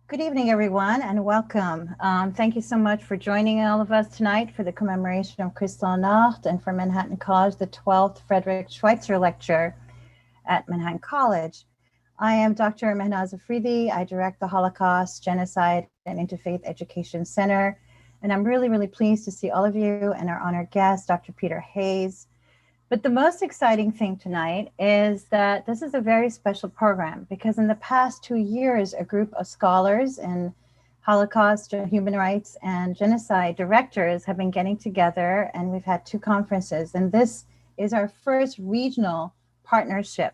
Good evening, everyone, and welcome. Thank you so much for joining all of us tonight for the commemoration of Kristallnacht and for Manhattan College, the 12th Frederick Schweitzer Lecture at Manhattan College. I am Dr. Mehnaz Afridi. I direct the Holocaust, Genocide, and Interfaith Education Center. And I'm really pleased to see all of you and our honored guest, Dr. Peter Hayes. But the most exciting thing tonight is that this is a very special program because in the past 2 years, a group of scholars and Holocaust, human rights, and genocide directors have been getting together, and we've had 2 conferences. And this is our first regional partnership.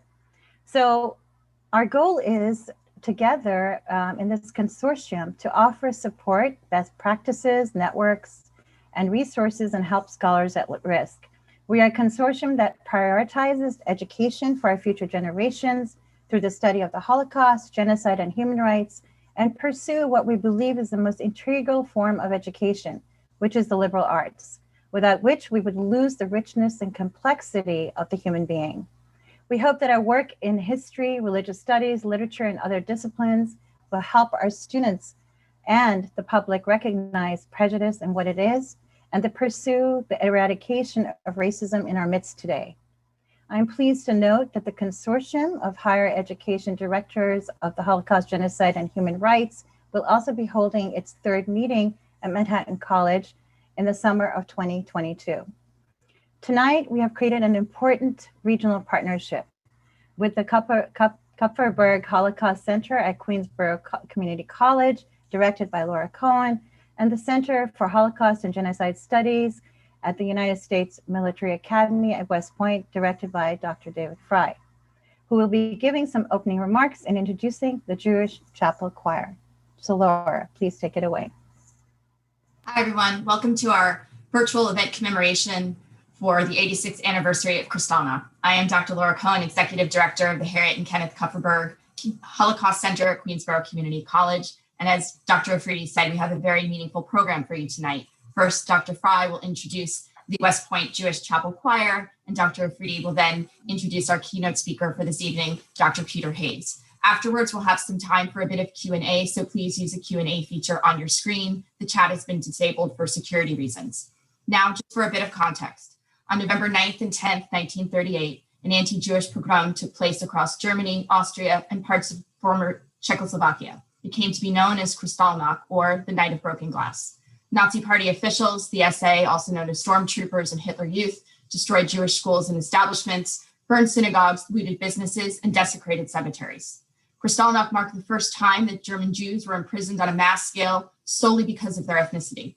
So our goal is together in this consortium to offer support, best practices, networks, and resources and help scholars at risk. We are a consortium that prioritizes education for our future generations through the study of the Holocaust, genocide, and human rights, and pursue what we believe is the most integral form of education, which is the liberal arts, without which we would lose the richness and complexity of the human being. We hope that our work in history, religious studies, literature, and other disciplines will help our students and the public recognize prejudice and what it is, and to pursue the eradication of racism in our midst today. I'm pleased to note that the Consortium of Higher Education Directors of the Holocaust, Genocide, and Human Rights will also be holding its 3rd meeting at Manhattan College in the summer of 2022. Tonight, we have created an important regional partnership with the Kupferberg Holocaust Center at Queensborough Community College, directed by Laura Cohen, and the Center for Holocaust and Genocide Studies at the United States Military Academy at West Point, directed by Dr. David Fry, who will be giving some opening remarks and introducing the Jewish Chapel Choir. So Laura, please take it away. Hi, everyone. Welcome to our virtual event commemoration for the 86th anniversary of Kristallnacht. I am Dr. Laura Cohen, Executive Director of the Harriet and Kenneth Kupferberg Holocaust Center at Queensborough Community College. And as Dr. Afridi said, we have a very meaningful program for you tonight. First, Dr. Fry will introduce the West Point Jewish Chapel Choir, and Dr. Afridi will then introduce our keynote speaker for this evening, Dr. Peter Hayes. Afterwards, we'll have some time for a bit of Q&A, so please use the Q&A feature on your screen. The chat has been disabled for security reasons. Now, just for a bit of context, on November 9th and 10th, 1938, an anti-Jewish pogrom took place across Germany, Austria, and parts of former Czechoslovakia. It came to be known as Kristallnacht, or the Night of Broken Glass. Nazi Party officials, the SA, also known as stormtroopers and Hitler Youth, destroyed Jewish schools and establishments, burned synagogues, looted businesses, and desecrated cemeteries. Kristallnacht marked the first time that German Jews were imprisoned on a mass scale solely because of their ethnicity.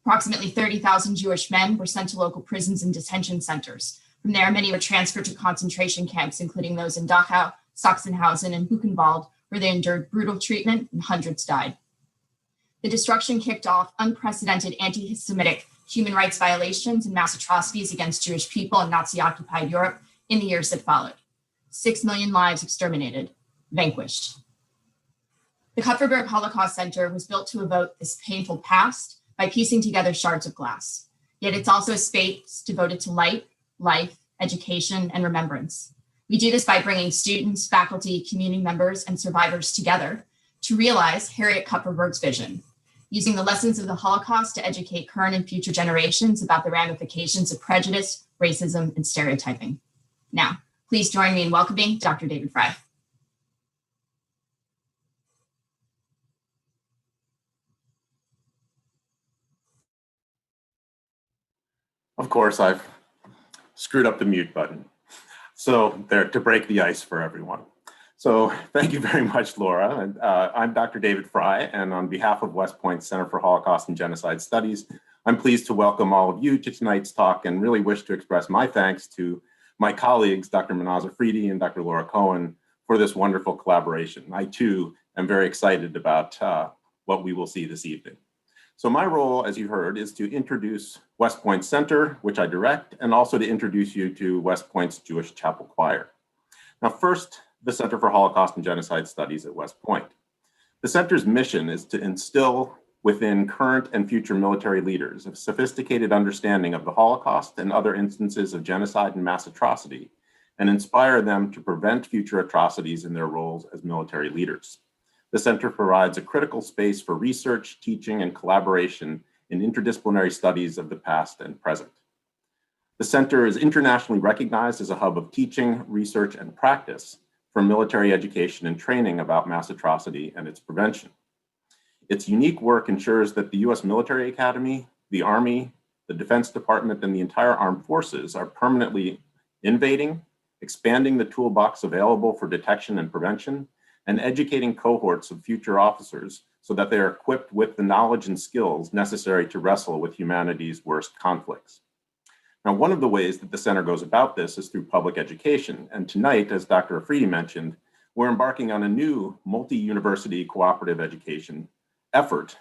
Approximately 30,000 Jewish men were sent to local prisons and detention centers. From there, many were transferred to concentration camps, including those in Dachau, Sachsenhausen, and Buchenwald, where they endured brutal treatment and hundreds died. The destruction kicked off unprecedented anti-Semitic human rights violations and mass atrocities against Jewish people in Nazi-occupied Europe in the years that followed. 6 million lives exterminated, vanquished. The Kupferberg Holocaust Center was built to evoke this painful past by piecing together shards of glass. Yet it's also a space devoted to light, life, education, and remembrance. We do this by bringing students, faculty, community members, and survivors together to realize Harriet Kupferberg's vision, using the lessons of the Holocaust to educate current and future generations about the ramifications of prejudice, racism, and stereotyping. Now, please join me in welcoming Dr. David Fry. Of course, I've screwed up the mute button. So there, to break the ice for everyone. So thank you very much, Laura. And, I'm Dr. David Fry, and on behalf of West Point Center for Holocaust and Genocide Studies, I'm pleased to welcome all of you to tonight's talk and really wish to express my thanks to my colleagues, Dr. Mehnaz Afridi and Dr. Laura Cohen, for this wonderful collaboration. I too am very excited about what we will see this evening. So my role, as you heard, is to introduce West Point Center, which I direct, and also to introduce you to West Point's Jewish Chapel Choir. Now, first, the Center for Holocaust and Genocide Studies at West Point. The center's mission is to instill within current and future military leaders a sophisticated understanding of the Holocaust and other instances of genocide and mass atrocity, and inspire them to prevent future atrocities in their roles as military leaders. The center provides a critical space for research, teaching, and collaboration in interdisciplinary studies of the past and present. The center is internationally recognized as a hub of teaching, research, and practice for military education and training about mass atrocity and its prevention. Its unique work ensures that the U.S. Military Academy, the Army, the Defense Department, and the entire armed forces are permanently innovating, expanding the toolbox available for detection and prevention, and educating cohorts of future officers so that they are equipped with the knowledge and skills necessary to wrestle with humanity's worst conflicts. Now, one of the ways that the center goes about this is through public education. And tonight, as Dr. Afridi mentioned, we're embarking on a new multi-university cooperative education effort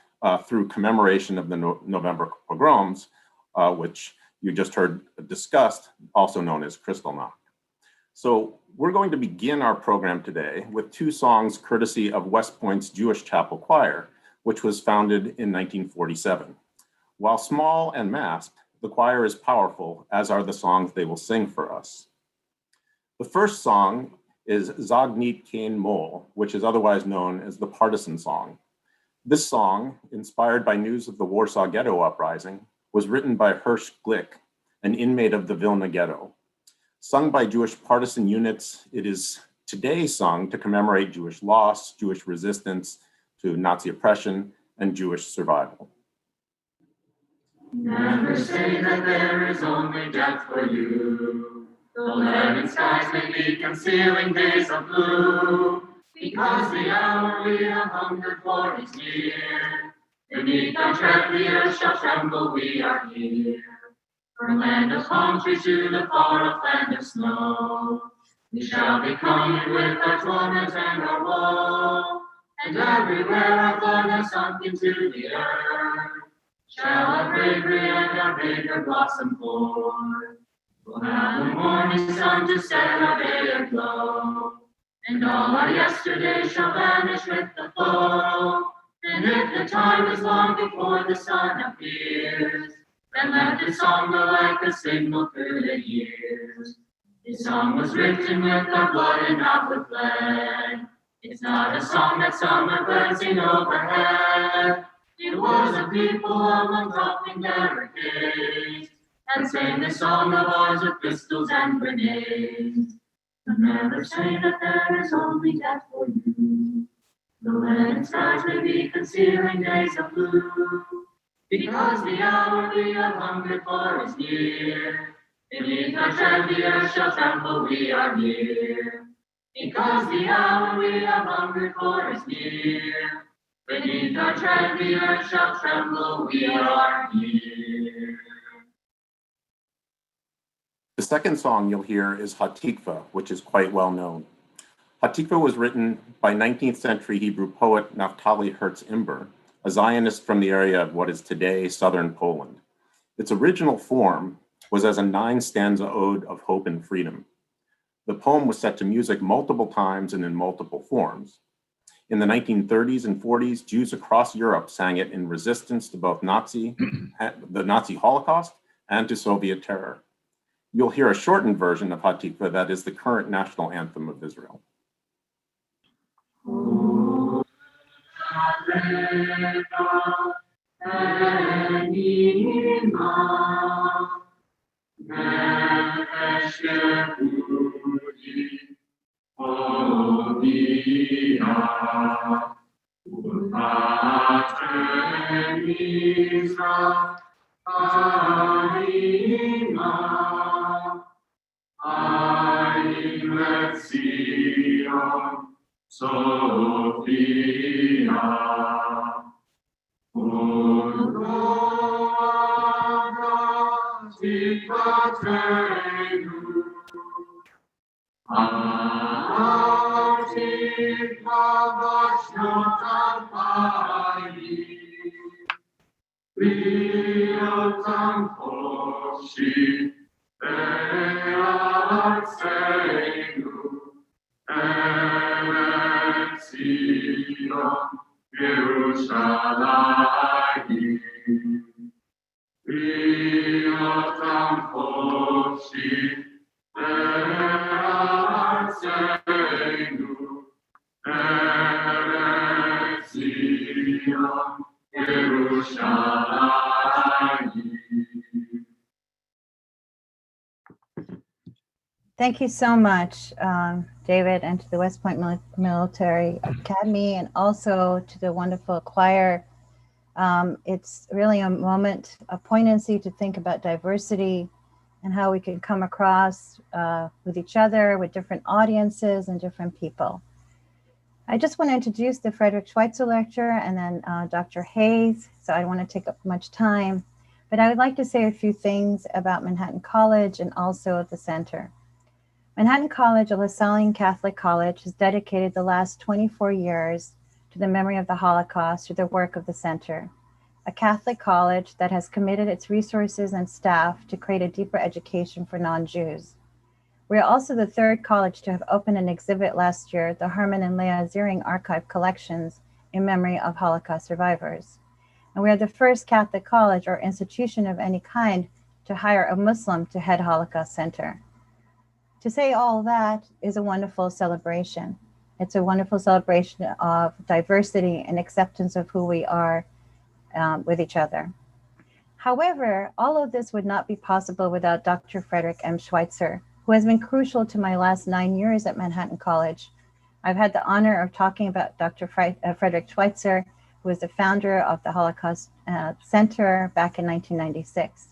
through commemoration of the November pogroms, which you just heard discussed, also known as Kristallnacht. So we're going to begin our program today with two songs courtesy of West Point's Jewish Chapel Choir, which was founded in 1947. While small and masked, the choir is powerful, as are the songs they will sing for us. The first song is Sag nicht kein Mol, which is otherwise known as the Partisan Song. This song, inspired by news of the Warsaw Ghetto Uprising, was written by Hirsch Glick, an inmate of the Vilna Ghetto. Sung by Jewish partisan units, it is today sung to commemorate Jewish loss, Jewish resistance to Nazi oppression, and Jewish survival. Never say that there is only death for you. The leaden skies may be concealing days of blue, because the hour we have hungered for is near. Beneath our tread the earth shall tremble, we are here. From land of palm trees to the far-off land of snow, we shall be coming with our torment and our woe, and everywhere our blood has sunk into the earth, shall our bravery and our vigor blossom forth. We'll have the morning sun to set our day aglow, and all our yesterday shall vanish with the flow. And if the time is long before the sun appears, then let this song go like a signal through the years. This song was written with our blood and not with lead. It's not a song that summer birds sing overhead. It was a people among dropping barricades, and sang the song of ours with pistols and grenades. But never say that there is only death for you. The leaden skies may be concealing days of blue, because the hour we have hungered for is near. Beneath our tread the earth shall tremble, we are here. Because the hour we have hungered for is near. Beneath our tread the earth shall tremble, we are here. The second song you'll hear is Hatikva, which is quite well known. Hatikva was written by 19th century Hebrew poet Naftali Herz Imber, a Zionist from the area of what is today southern Poland. Its original form was as a 9-stanza ode of hope and freedom. The poem was set to music multiple times and in multiple forms. In the 1930s and 40s, Jews across Europe sang it in resistance to both the Nazi Holocaust and to Soviet terror. You'll hear a shortened version of Hatikva that is the current national anthem of Israel. Thank you so much, David, and to the West Point Military Academy, and also to the wonderful choir. It's really a moment, a poignancy to think about diversity and how we can come across with each other, with different audiences and different people. I just want to introduce the Frederick Schweitzer lecture and then Dr. Hayes, so I don't want to take up much time, but I would like to say a few things about Manhattan College and also the center. Manhattan College, a Lasallian Catholic college, has dedicated the last 24 years to the memory of the Holocaust through the work of the center, a Catholic college that has committed its resources and staff to create a deeper education for non-Jews. We are also the third college to have opened an exhibit last year, the Herman and Leah Ziering Archive Collections in memory of Holocaust survivors. And we are the first Catholic college or institution of any kind to hire a Muslim to head Holocaust Center. To say all that is a wonderful celebration. It's a wonderful celebration of diversity and acceptance of who we are with each other. However, all of this would not be possible without Dr. Frederick M. Schweitzer, who has been crucial to my last 9 years at Manhattan College. I've had the honor of talking about Dr. Frederick Schweitzer, who was the founder of the Holocaust Center back in 1996.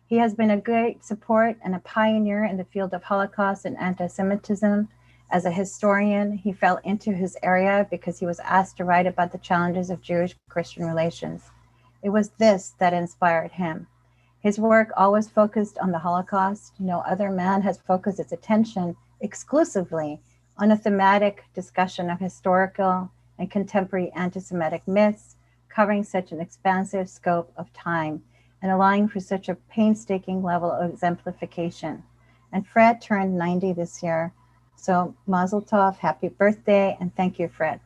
He has been a great support and a pioneer in the field of Holocaust and anti-Semitism. As a historian, he fell into his area because he was asked to write about the challenges of Jewish-Christian relations. It was this that inspired him. His work always focused on the Holocaust. No other man has focused its attention exclusively on a thematic discussion of historical and contemporary anti-Semitic myths, covering such an expansive scope of time and allowing for such a painstaking level of exemplification. And Fred turned 90 this year. So Mazel Tov, happy birthday, and thank you, Fred.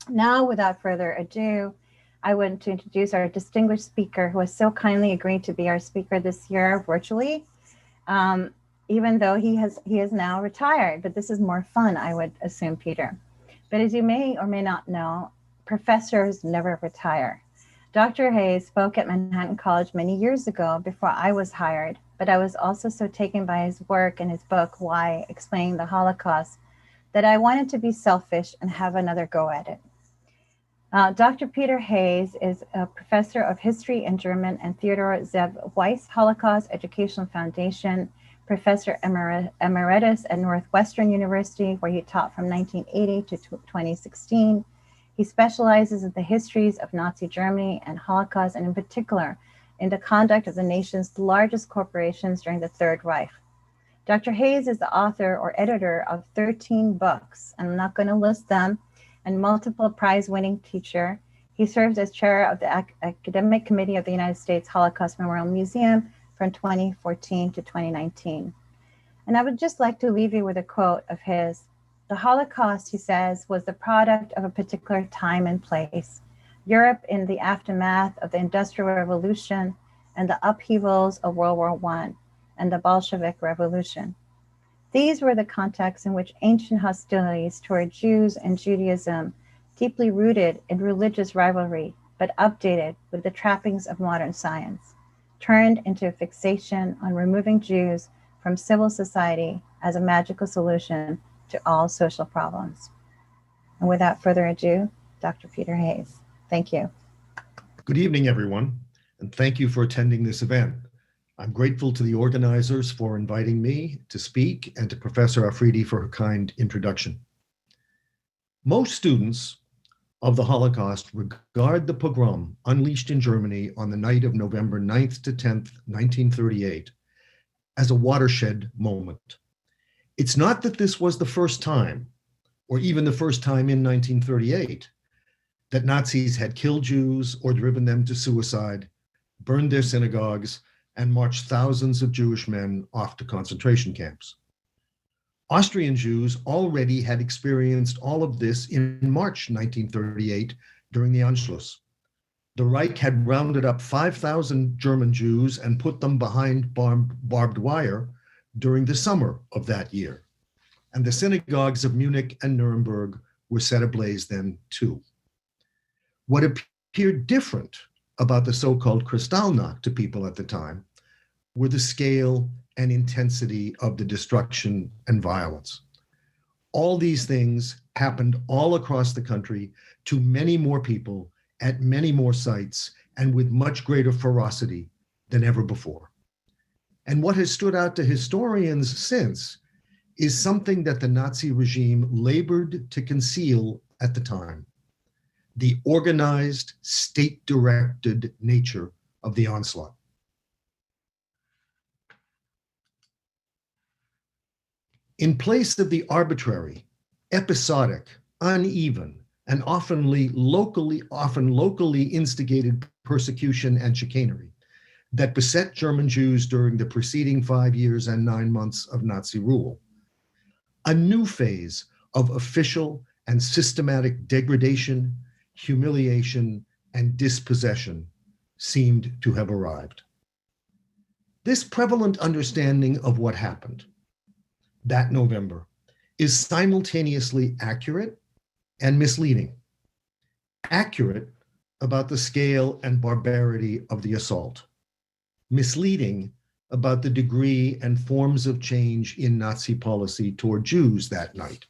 Now, without further ado, I want to introduce our distinguished speaker who has so kindly agreed to be our speaker this year virtually, even though he is now retired, but this is more fun, I would assume, Peter. But as you may or may not know, professors never retire. Dr. Hayes spoke at Manhattan College many years ago before I was hired, but I was also so taken by his work and his book, Why, Explaining the Holocaust, that I wanted to be selfish and have another go at it. Dr. Peter Hayes is a professor of history and German and Theodore Zeb Weiss Holocaust Educational Foundation, professor emeritus at Northwestern University, where he taught from 1980 to 2016. He specializes in the histories of Nazi Germany and Holocaust, and in particular, in the conduct of the nation's largest corporations during the Third Reich. Dr. Hayes is the author or editor of 13 books. I'm not going to list them, and multiple prize-winning teacher. He serves as chair of the Academic Committee of the United States Holocaust Memorial Museum from 2014 to 2019. And I would just like to leave you with a quote of his. The Holocaust, he says, was the product of a particular time and place. Europe in the aftermath of the Industrial Revolution and the upheavals of World War I and the Bolshevik Revolution. These were the contexts in which ancient hostilities toward Jews and Judaism, deeply rooted in religious rivalry, but updated with the trappings of modern science, turned into a fixation on removing Jews from civil society as a magical solution to all social problems. And without further ado, Dr. Peter Hayes. Thank you. Good evening, everyone, and thank you for attending this event. I'm grateful to the organizers for inviting me to speak and to Professor Afridi for her kind introduction. Most students of the Holocaust regard the pogrom unleashed in Germany on the night of November 9th to 10th, 1938, as a watershed moment. It's not that this was the first time, or even the first time in 1938, that Nazis had killed Jews or driven them to suicide, burned their synagogues, and marched thousands of Jewish men off to concentration camps. Austrian Jews already had experienced all of this in March 1938 during the Anschluss. The Reich had rounded up 5,000 German Jews and put them behind barbed wire during the summer of that year. And the synagogues of Munich and Nuremberg were set ablaze then too. What appeared different about the so-called Kristallnacht to people at the time were the scale and intensity of the destruction and violence. All these things happened all across the country to many more people at many more sites and with much greater ferocity than ever before. And what has stood out to historians since is something that the Nazi regime labored to conceal at the time: the organized, state-directed nature of the onslaught. In place of the arbitrary, episodic, uneven, and often locally instigated persecution and chicanery that beset German Jews during the preceding 5 years and 9 months of Nazi rule, a new phase of official and systematic degradation, humiliation, and dispossession seemed to have arrived. This prevalent understanding of what happened that November is simultaneously accurate and misleading. Accurate about the scale and barbarity of the assault. Misleading about the degree and forms of change in Nazi policy toward Jews that night.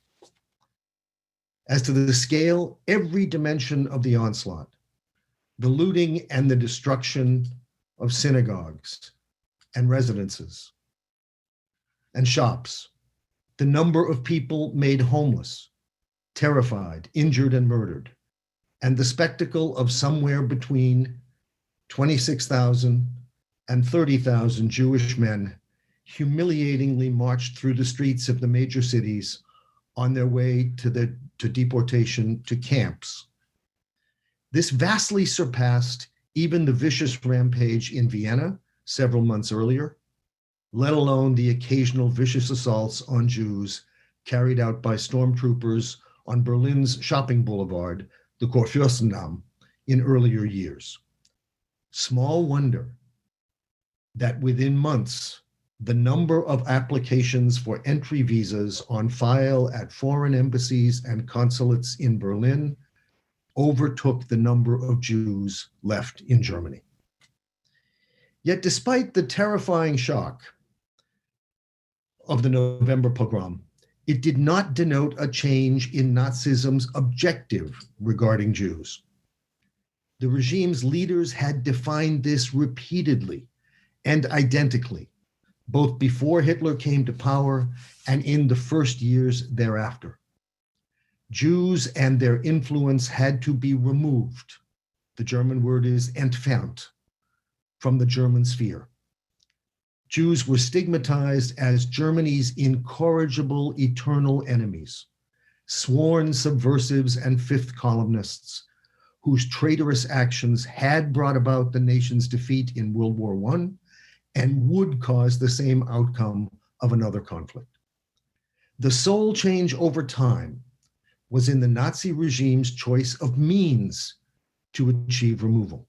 As to the scale, every dimension of the onslaught, the looting and the destruction of synagogues and residences and shops, the number of people made homeless, terrified, injured, and murdered, and the spectacle of somewhere between 26,000 and 30,000 Jewish men humiliatingly marched through the streets of the major cities on their way to deportation to camps. This vastly surpassed even the vicious rampage in Vienna several months earlier, let alone the occasional vicious assaults on Jews carried out by stormtroopers on Berlin's shopping boulevard, the Kurfürstendamm, in earlier years. Small wonder that within months, the number of applications for entry visas on file at foreign embassies and consulates in Berlin overtook the number of Jews left in Germany. Yet despite the terrifying shock of the November pogrom, it did not denote a change in Nazism's objective regarding Jews. The regime's leaders had defined this repeatedly and identically, both before Hitler came to power and in the first years thereafter. Jews and their influence had to be removed. The German word is entfernt, from the German sphere. Jews were stigmatized as Germany's incorrigible eternal enemies, sworn subversives and fifth columnists whose traitorous actions had brought about the nation's defeat in World War I and would cause the same outcome of another conflict. The sole change over time was in the Nazi regime's choice of means to achieve removal.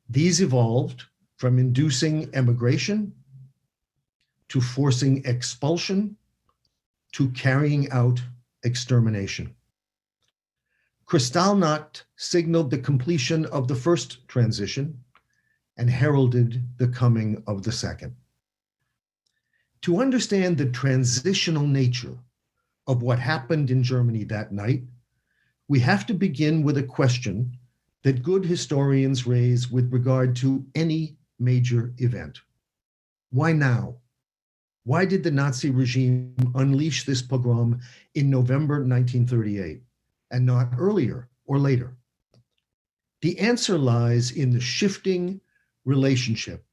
These evolved from inducing emigration to forcing expulsion to carrying out extermination. Kristallnacht signaled the completion of the first transition and heralded the coming of the second. To understand the transitional nature of what happened in Germany that night, we have to begin with a question that good historians raise with regard to any major event. Why now? Why did the Nazi regime unleash this pogrom in November 1938 and not earlier or later? The answer lies in the shifting relationship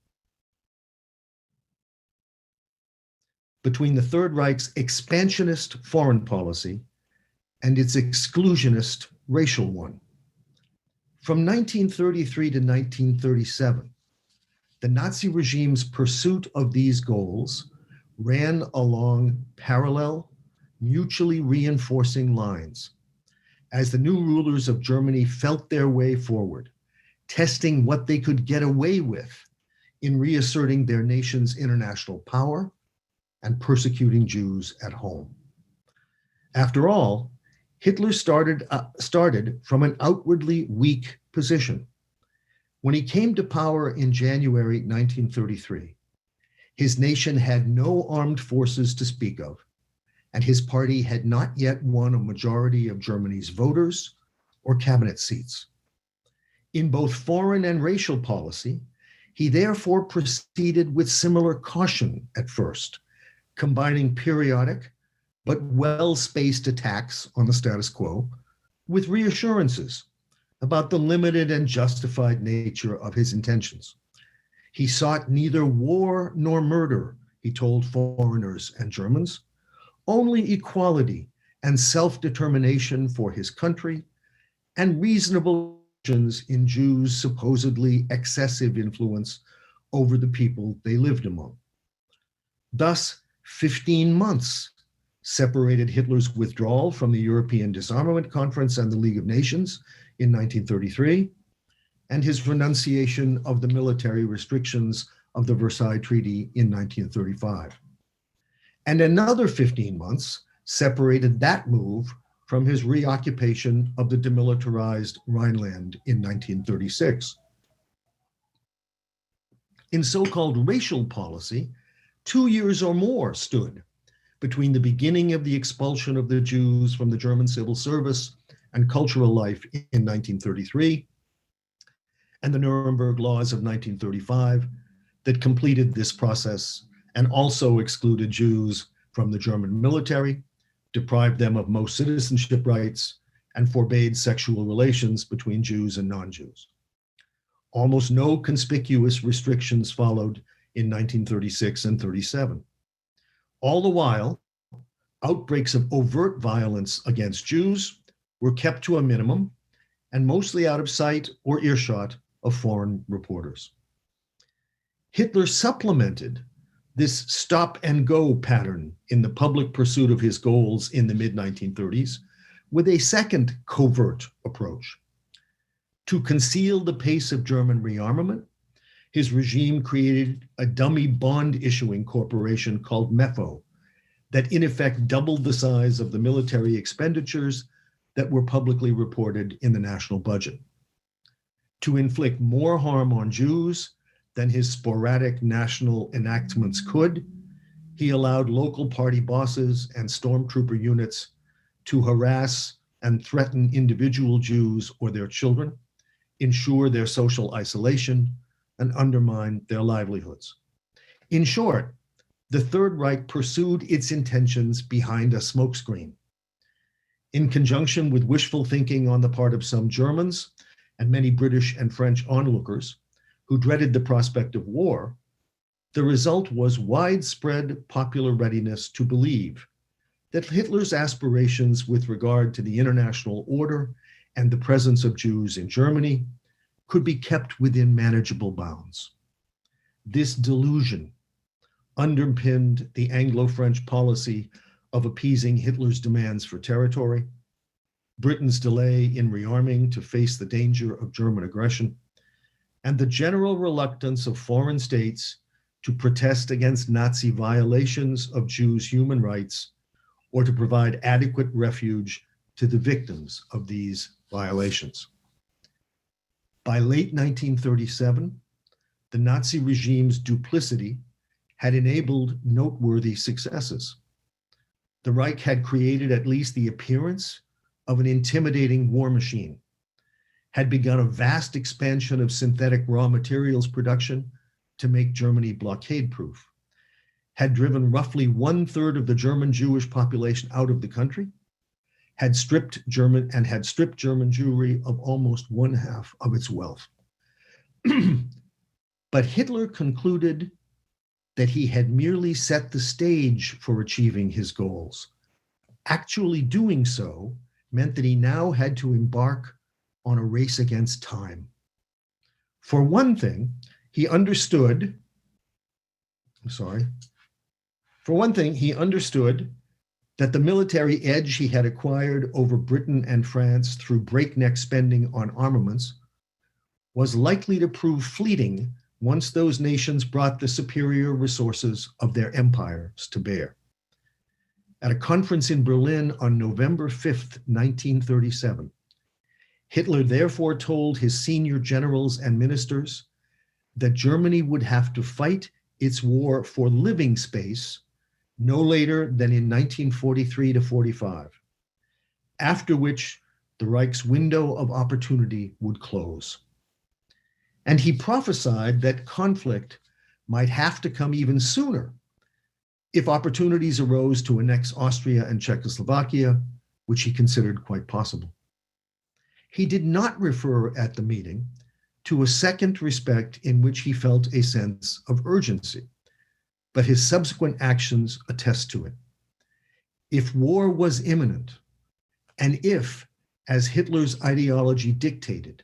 between the Third Reich's expansionist foreign policy and its exclusionist racial one. From 1933 to 1937, the Nazi regime's pursuit of these goals ran along parallel, mutually reinforcing lines as the new rulers of Germany felt their way forward, testing what they could get away with in reasserting their nation's international power and persecuting Jews at home. After all, Hitler started from an outwardly weak position. When he came to power in January 1933, His nation had no armed forces to speak of, and his party had not yet won a majority of Germany's voters or cabinet seats. In both foreign and racial policy, he therefore proceeded with similar caution at first, combining periodic but well-spaced attacks on the status quo with reassurances about the limited and justified nature of his intentions. He sought neither war nor murder, he told foreigners and Germans, only equality and self-determination for his country and reasonable in Jews' supposedly excessive influence over the people they lived among. Thus, 15 months separated Hitler's withdrawal from the European Disarmament Conference and the League of Nations in 1933 and his renunciation of the military restrictions of the Versailles Treaty in 1935. And another 15 months separated that move from his reoccupation of the demilitarized Rhineland in 1936. In so-called racial policy, 2 years or more stood between the beginning of the expulsion of the Jews from the German civil service and cultural life in 1933 and the Nuremberg laws of 1935 that completed this process and also excluded Jews from the German military, deprived them of most citizenship rights, and forbade sexual relations between Jews and non-Jews. Almost no conspicuous restrictions followed in 1936 and 37. All the while, outbreaks of overt violence against Jews were kept to a minimum and mostly out of sight or earshot of foreign reporters. Hitler supplemented this stop and go pattern in the public pursuit of his goals in the mid-1930s with a second covert approach. To conceal the pace of German rearmament, his regime created a dummy bond issuing corporation called MEFO that in effect doubled the size of the military expenditures that were publicly reported in the national budget. To inflict more harm on Jews than his sporadic national enactments could, he allowed local party bosses and stormtrooper units to harass and threaten individual Jews or their children, ensure their social isolation, and undermine their livelihoods. In short, the Third Reich pursued its intentions behind a smokescreen. In conjunction with wishful thinking on the part of some Germans and many British and French onlookers who dreaded the prospect of war, the result was widespread popular readiness to believe that Hitler's aspirations with regard to the international order and the presence of Jews in Germany could be kept within manageable bounds. This delusion underpinned the Anglo-French policy of appeasing Hitler's demands for territory, Britain's delay in rearming to face the danger of German aggression, and the general reluctance of foreign states to protest against Nazi violations of Jews' human rights or to provide adequate refuge to the victims of these violations. By late 1937, the Nazi regime's duplicity had enabled noteworthy successes. The Reich had created at least the appearance of an intimidating war machine, had begun a vast expansion of synthetic raw materials production to make Germany blockade-proof, had driven roughly 1/3 of the German Jewish population out of the country, had stripped German Jewry of almost 1/2 of its wealth. But Hitler concluded that he had merely set the stage for achieving his goals. Actually doing so meant that he now had to embark on a race against time. For one thing, he understood that the military edge he had acquired over Britain and France through breakneck spending on armaments was likely to prove fleeting once those nations brought the superior resources of their empires to bear. At a conference in Berlin on November 5th, 1937, Hitler therefore told his senior generals and ministers that Germany would have to fight its war for living space no later than in 1943 to 45, after which the Reich's window of opportunity would close. And he prophesied that conflict might have to come even sooner if opportunities arose to annex Austria and Czechoslovakia, which he considered quite possible. He did not refer at the meeting to a second respect in which he felt a sense of urgency, but his subsequent actions attest to it. If war was imminent, and if, as Hitler's ideology dictated,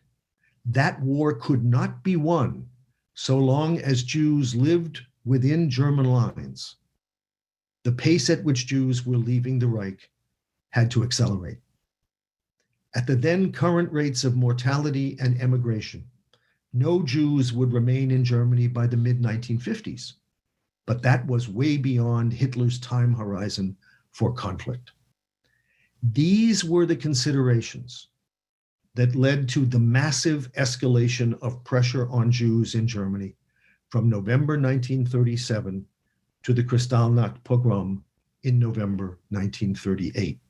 that war could not be won so long as Jews lived within German lines, the pace at which Jews were leaving the Reich had to accelerate. At the then current rates of mortality and emigration, no Jews would remain in Germany by the mid-1950s, but that was way beyond Hitler's time horizon for conflict. These were the considerations that led to the massive escalation of pressure on Jews in Germany from November 1937 to the Kristallnacht pogrom in November 1938.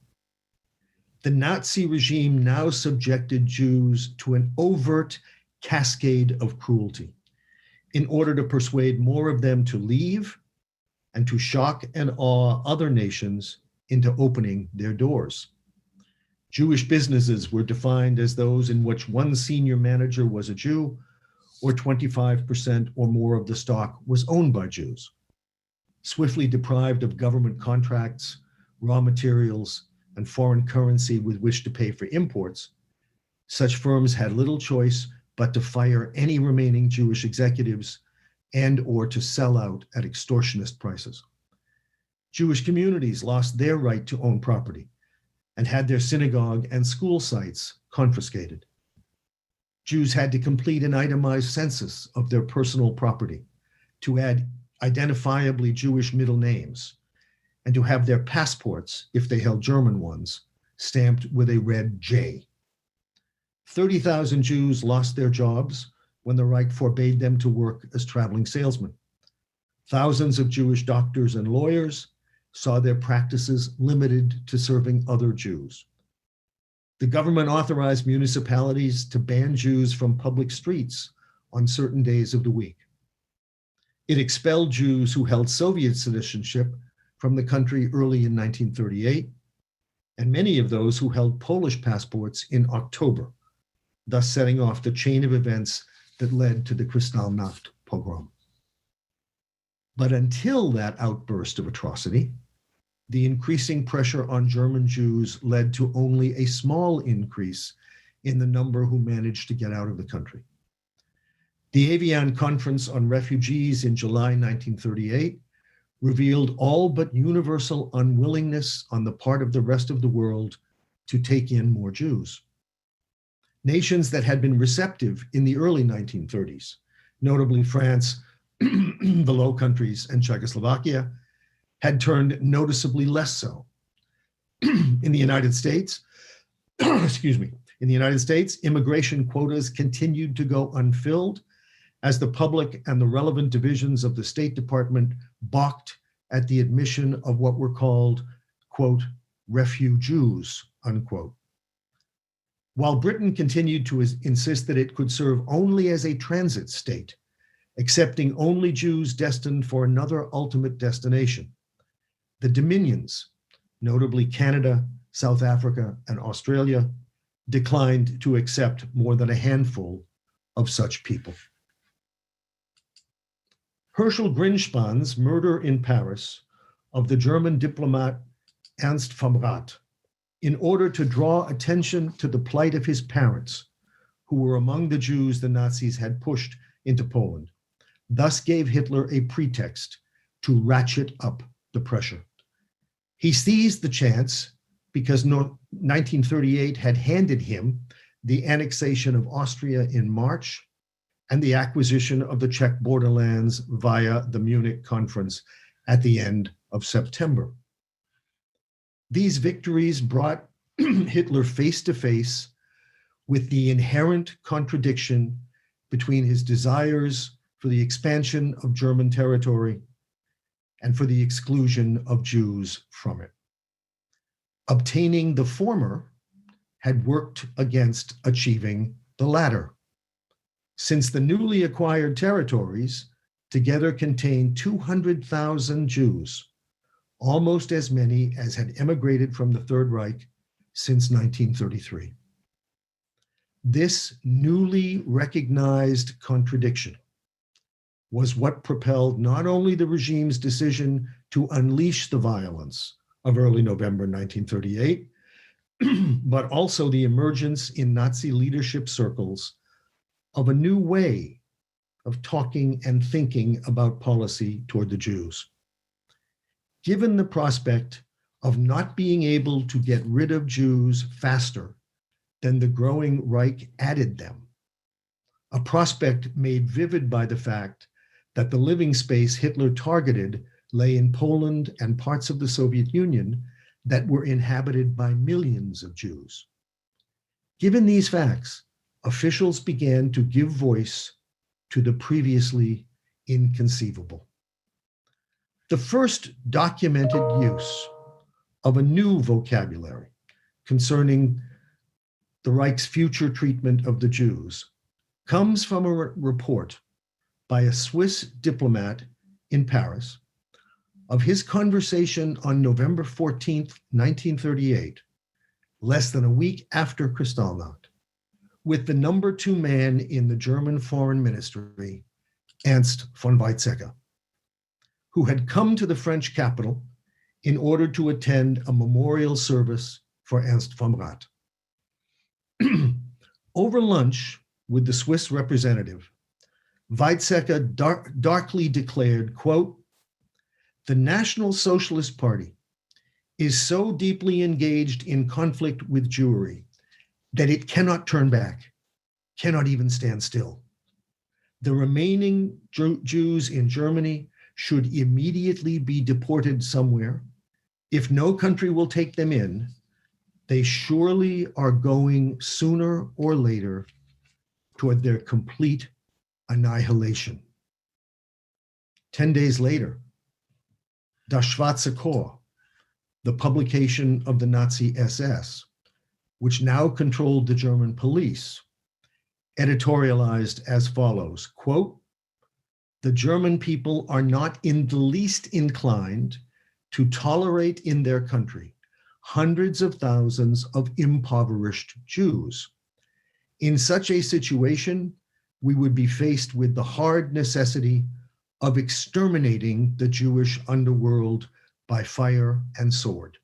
The Nazi regime now subjected Jews to an overt cascade of cruelty in order to persuade more of them to leave and to shock and awe other nations into opening their doors. Jewish businesses were defined as those in which one senior manager was a Jew, or 25% or more of the stock was owned by Jews. Swiftly deprived of government contracts, raw materials, and foreign currency with which to pay for imports, such firms had little choice but to fire any remaining Jewish executives and or to sell out at extortionist prices. Jewish communities lost their right to own property and had their synagogue and school sites confiscated. Jews had to complete an itemized census of their personal property, to add identifiably Jewish middle names, and to have their passports, if they held German ones, stamped with a red J. 30,000 Jews lost their jobs when the Reich forbade them to work as traveling salesmen. Thousands of Jewish doctors and lawyers saw their practices limited to serving other Jews. The government authorized municipalities to ban Jews from public streets on certain days of the week. It expelled Jews who held Soviet citizenship from the country early in 1938, and many of those who held Polish passports in October, thus setting off the chain of events that led to the Kristallnacht pogrom. But until that outburst of atrocity, the increasing pressure on German Jews led to only a small increase in the number who managed to get out of the country. The Evian Conference on Refugees in July 1938 revealed all but universal unwillingness on the part of the rest of the world to take in more Jews. Nations that had been receptive in the early 1930s, notably France, the Low Countries, and Czechoslovakia, had turned noticeably less so. In the United States, in the United States, immigration quotas continued to go unfilled as the public and the relevant divisions of the State Department balked at the admission of what were called, quote, refugees, unquote. While Britain continued to insist that it could serve only as a transit state, accepting only Jews destined for another ultimate destination, the dominions, notably Canada, South Africa, and Australia, declined to accept more than a handful of such people. Herschel Grynspann's murder in Paris of the German diplomat Ernst vom Rath, in order to draw attention to the plight of his parents, who were among the Jews the Nazis had pushed into Poland, thus gave Hitler a pretext to ratchet up the pressure. He seized the chance because 1938 had handed him the annexation of Austria in March and the acquisition of the Czech borderlands via the Munich Conference at the end of September. These victories brought Hitler face to face with the inherent contradiction between his desires for the expansion of German territory and for the exclusion of Jews from it. Obtaining the former had worked against achieving the latter, since the newly acquired territories together contained 200,000 Jews, almost as many as had emigrated from the Third Reich since 1933. This newly recognized contradiction was what propelled not only the regime's decision to unleash the violence of early November 1938, but also the emergence in Nazi leadership circles of a new way of talking and thinking about policy toward the Jews. Given the prospect of not being able to get rid of Jews faster than the growing Reich added them, a prospect made vivid by the fact that the living space Hitler targeted lay in Poland and parts of the Soviet Union that were inhabited by millions of Jews. Given these facts, officials began to give voice to the previously inconceivable. The first documented use of a new vocabulary concerning the Reich's future treatment of the Jews comes from a report by a Swiss diplomat in Paris of his conversation on November 14th, 1938, less than a week after Kristallnacht, with the number 2 man in the German Foreign Ministry, Ernst von Weizsäcker, who had come to the French capital in order to attend a memorial service for Ernst vom Rath. Over lunch with the Swiss representative, Weizsäcker darkly declared, quote, "The National Socialist Party is so deeply engaged in conflict with Jewry that it cannot turn back, cannot even stand still. The remaining Jews in Germany should immediately be deported somewhere. If no country will take them in, they surely are going sooner or later toward their complete annihilation." 10 days later, Das Schwarze Korps, the publication of the Nazi SS, which now controlled the German police, editorialized as follows, quote, "The German people are not in the least inclined to tolerate in their country hundreds of thousands of impoverished Jews. In such a situation, we would be faced with the hard necessity of exterminating the Jewish underworld by fire and sword.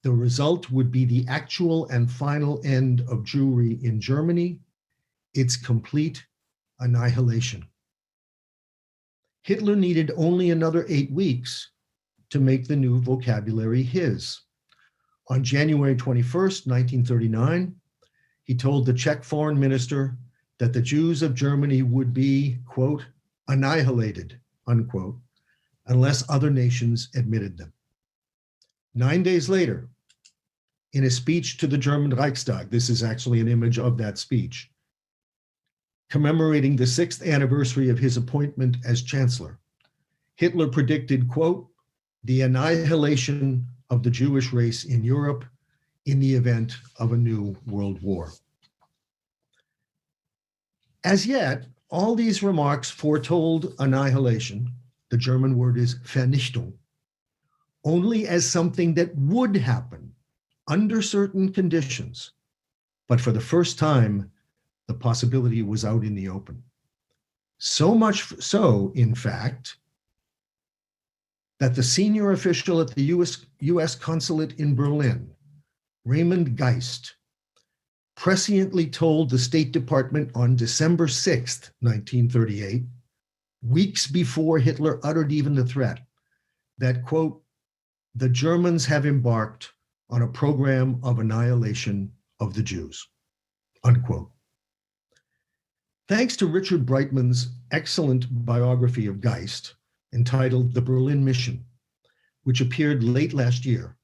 The result would be the actual and final end of Jewry in Germany, its complete annihilation." Hitler needed only another 8 weeks to make the new vocabulary his. On January 21st, 1939, he told the Czech foreign minister that the Jews of Germany would be, quote, "annihilated," unquote, unless other nations admitted them. 9 days later, in a speech to the German Reichstag, this is actually an image of that speech, commemorating the 6th anniversary of his appointment as chancellor, Hitler predicted, quote, "the annihilation of the Jewish race in Europe in the event of a new world war." As yet, all these remarks foretold annihilation, the German word is Vernichtung, only as something that would happen under certain conditions. But for the first time, the possibility was out in the open. So much so, in fact, that the senior official at the US consulate in Berlin, Raymond Geist, presciently told the State Department on December 6th, 1938, weeks before Hitler uttered even the threat, that, quote, "the Germans have embarked on a program of annihilation of the Jews," unquote. Thanks to Richard Breitman's excellent biography of Geist, entitled The Berlin Mission, which appeared late last year,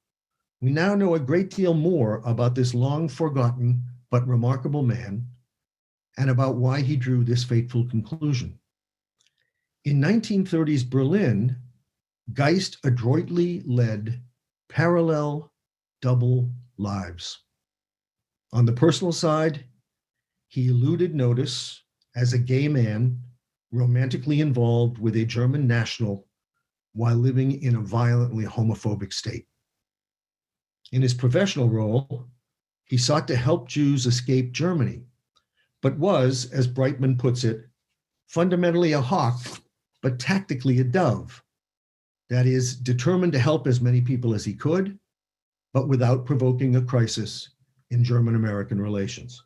we now know a great deal more about this long forgotten but remarkable man and about why he drew this fateful conclusion. In 1930s Berlin, Geist adroitly led parallel double lives. On the personal side, he eluded notice as a gay man romantically involved with a German national while living in a violently homophobic state. In his professional role, he sought to help Jews escape Germany, but was, as Brightman puts it, fundamentally a hawk, but tactically a dove. That is, determined to help as many people as he could, but without provoking a crisis in German-American relations.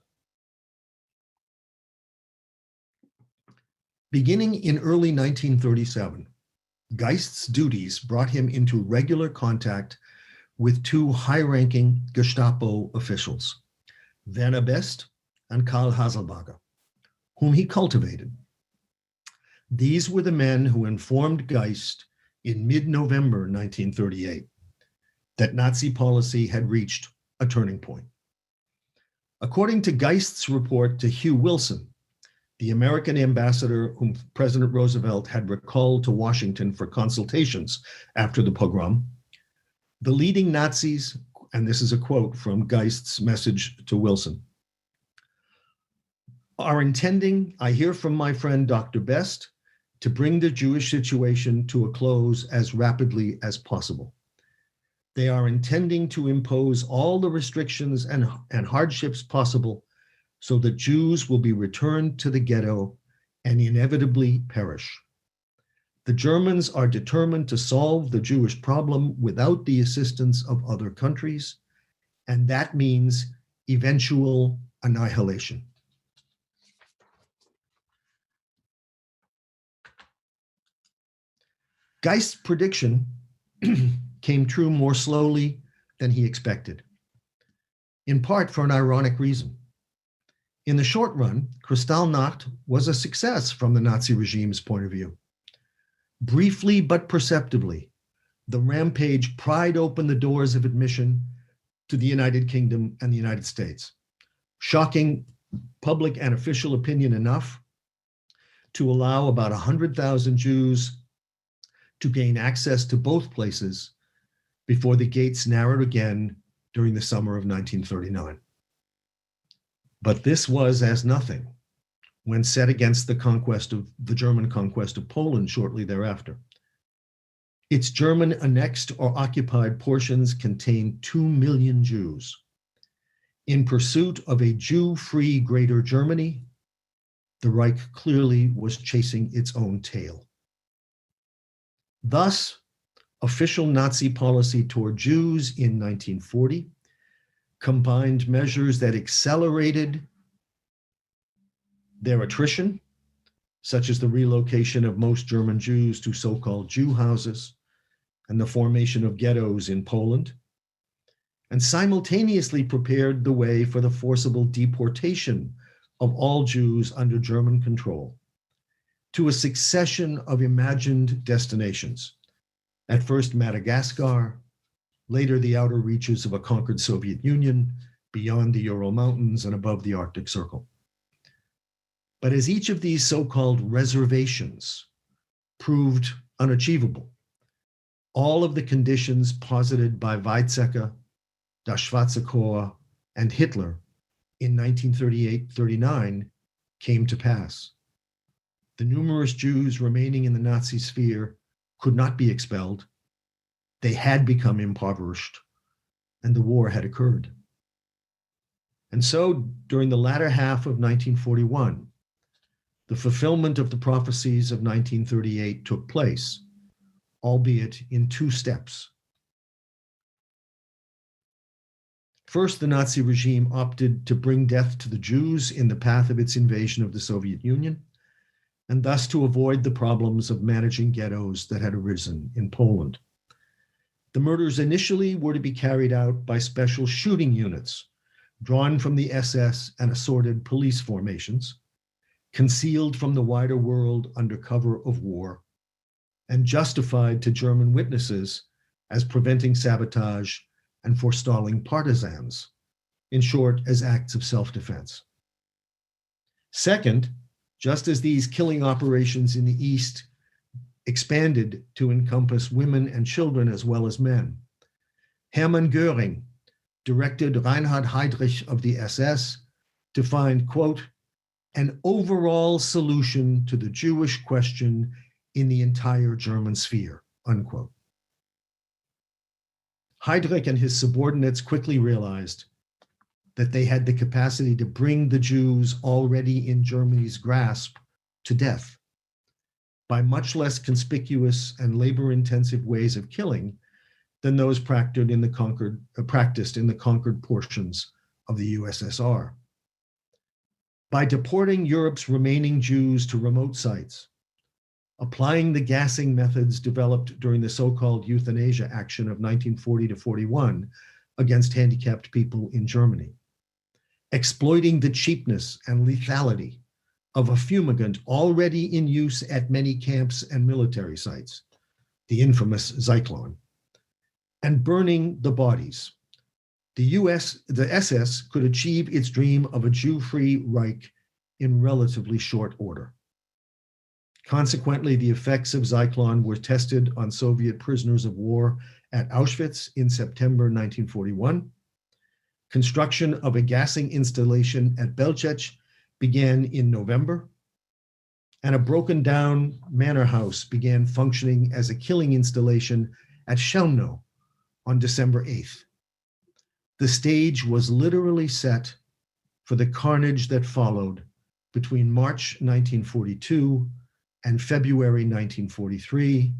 Beginning in early 1937, Geist's duties brought him into regular contact with two high-ranking Gestapo officials, Werner Best and Karl Haselbacher, whom he cultivated. These were the men who informed Geist in mid-November 1938 that Nazi policy had reached a turning point. According to Geist's report to Hugh Wilson, the American ambassador whom President Roosevelt had recalled to Washington for consultations after the pogrom, the leading Nazis, and this is a quote from Geist's message to Wilson, are intending, I hear from my friend Dr. Best, to bring the Jewish situation to a close as rapidly as possible. They are intending to impose all the restrictions and hardships possible so that Jews will be returned to the ghetto and inevitably perish. The Germans are determined to solve the Jewish problem without the assistance of other countries, and that means eventual annihilation. Geist's prediction came true more slowly than he expected, in part for an ironic reason. In the short run, Kristallnacht was a success from the Nazi regime's point of view. Briefly but perceptibly, the rampage pried open the doors of admission to the United Kingdom and the United States, shocking public and official opinion enough to allow about 100,000 Jews to gain access to both places before the gates narrowed again during the summer of 1939. But this was as nothing when set against the German conquest of Poland shortly thereafter. Its German annexed or occupied portions contained 2 million Jews. In pursuit of a Jew-free Greater Germany, the Reich clearly was chasing its own tail. Thus, official Nazi policy toward Jews in 1940 combined measures that accelerated their attrition, such as the relocation of most German Jews to so-called Jew houses and the formation of ghettos in Poland, and simultaneously prepared the way for the forcible deportation of all Jews under German control to a succession of imagined destinations, at first Madagascar, later the outer reaches of a conquered Soviet Union, beyond the Ural Mountains and above the Arctic Circle. But as each of these so-called reservations proved unachievable, all of the conditions posited by Weizsäcker, das Schwarze Korps, and Hitler in 1938-39 came to pass. The numerous Jews remaining in the Nazi sphere could not be expelled. They had become impoverished, and the war had occurred. And so, during the latter half of 1941, the fulfillment of the prophecies of 1938 took place, albeit in 2 steps. First, the Nazi regime opted to bring death to the Jews in the path of its invasion of the Soviet Union, and thus to avoid the problems of managing ghettos that had arisen in Poland. The murders initially were to be carried out by special shooting units drawn from the SS and assorted police formations, concealed from the wider world under cover of war, and justified to German witnesses as preventing sabotage and forestalling partisans, in short, as acts of self-defense. Second, just as these killing operations in the East expanded to encompass women and children as well as men. Hermann Göring directed Reinhard Heydrich of the SS to find, quote, an overall solution to the Jewish question in the entire German sphere, unquote. Heydrich and his subordinates quickly realized that they had the capacity to bring the Jews already in Germany's grasp to death by much less conspicuous and labor-intensive ways of killing than those practiced in the conquered portions of the USSR. By deporting Europe's remaining Jews to remote sites, applying the gassing methods developed during the so-called euthanasia action of 1940 to 41 against handicapped people in Germany, exploiting the cheapness and lethality of a fumigant already in use at many camps and military sites, the infamous Zyklon, and burning the bodies. The SS could achieve its dream of a Jew-free Reich in relatively short order. Consequently, the effects of Zyklon were tested on Soviet prisoners of war at Auschwitz in September 1941. Construction of a gassing installation at Belzec began in November, and a broken down manor house began functioning as a killing installation at Chelmno on December 8th. The stage was literally set for the carnage that followed between March 1942 and February 1943,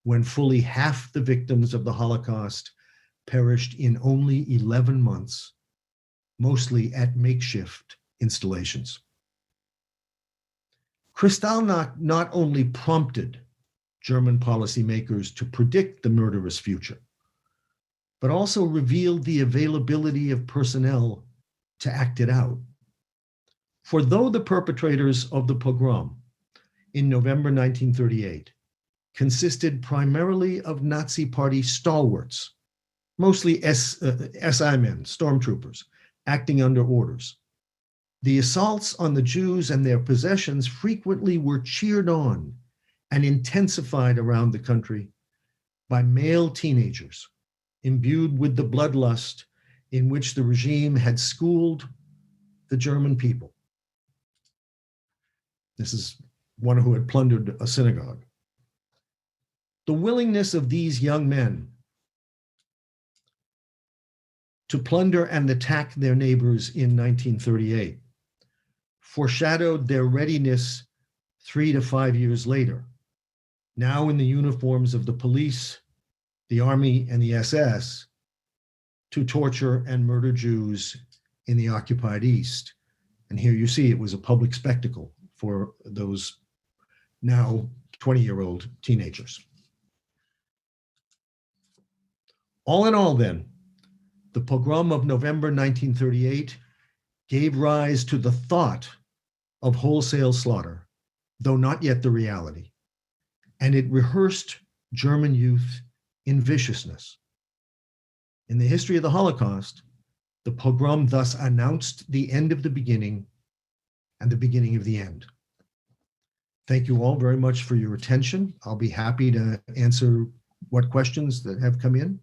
when fully half the victims of the Holocaust perished in only 11 months, mostly at makeshift installations. Kristallnacht not only prompted German policymakers to predict the murderous future, but also revealed the availability of personnel to act it out. For though the perpetrators of the pogrom in November 1938 consisted primarily of Nazi Party stalwarts, mostly SI men, stormtroopers, acting under orders, the assaults on the Jews and their possessions frequently were cheered on and intensified around the country by male teenagers imbued with the bloodlust in which the regime had schooled the German people. This is one who had plundered a synagogue. The willingness of these young men to plunder and attack their neighbors in 1938 foreshadowed their readiness 3 to 5 years later, now in the uniforms of the police, the army, and the SS, to torture and murder Jews in the occupied East. And here you see it was a public spectacle for those now 20-year-old teenagers. All in all, then, the pogrom of November 1938 gave rise to the thought of wholesale slaughter, though not yet the reality, and it rehearsed German youth in viciousness. In the history of the Holocaust, the pogrom thus announced the end of the beginning and the beginning of the end. Thank you all very much for your attention. I'll be happy to answer what questions that have come in.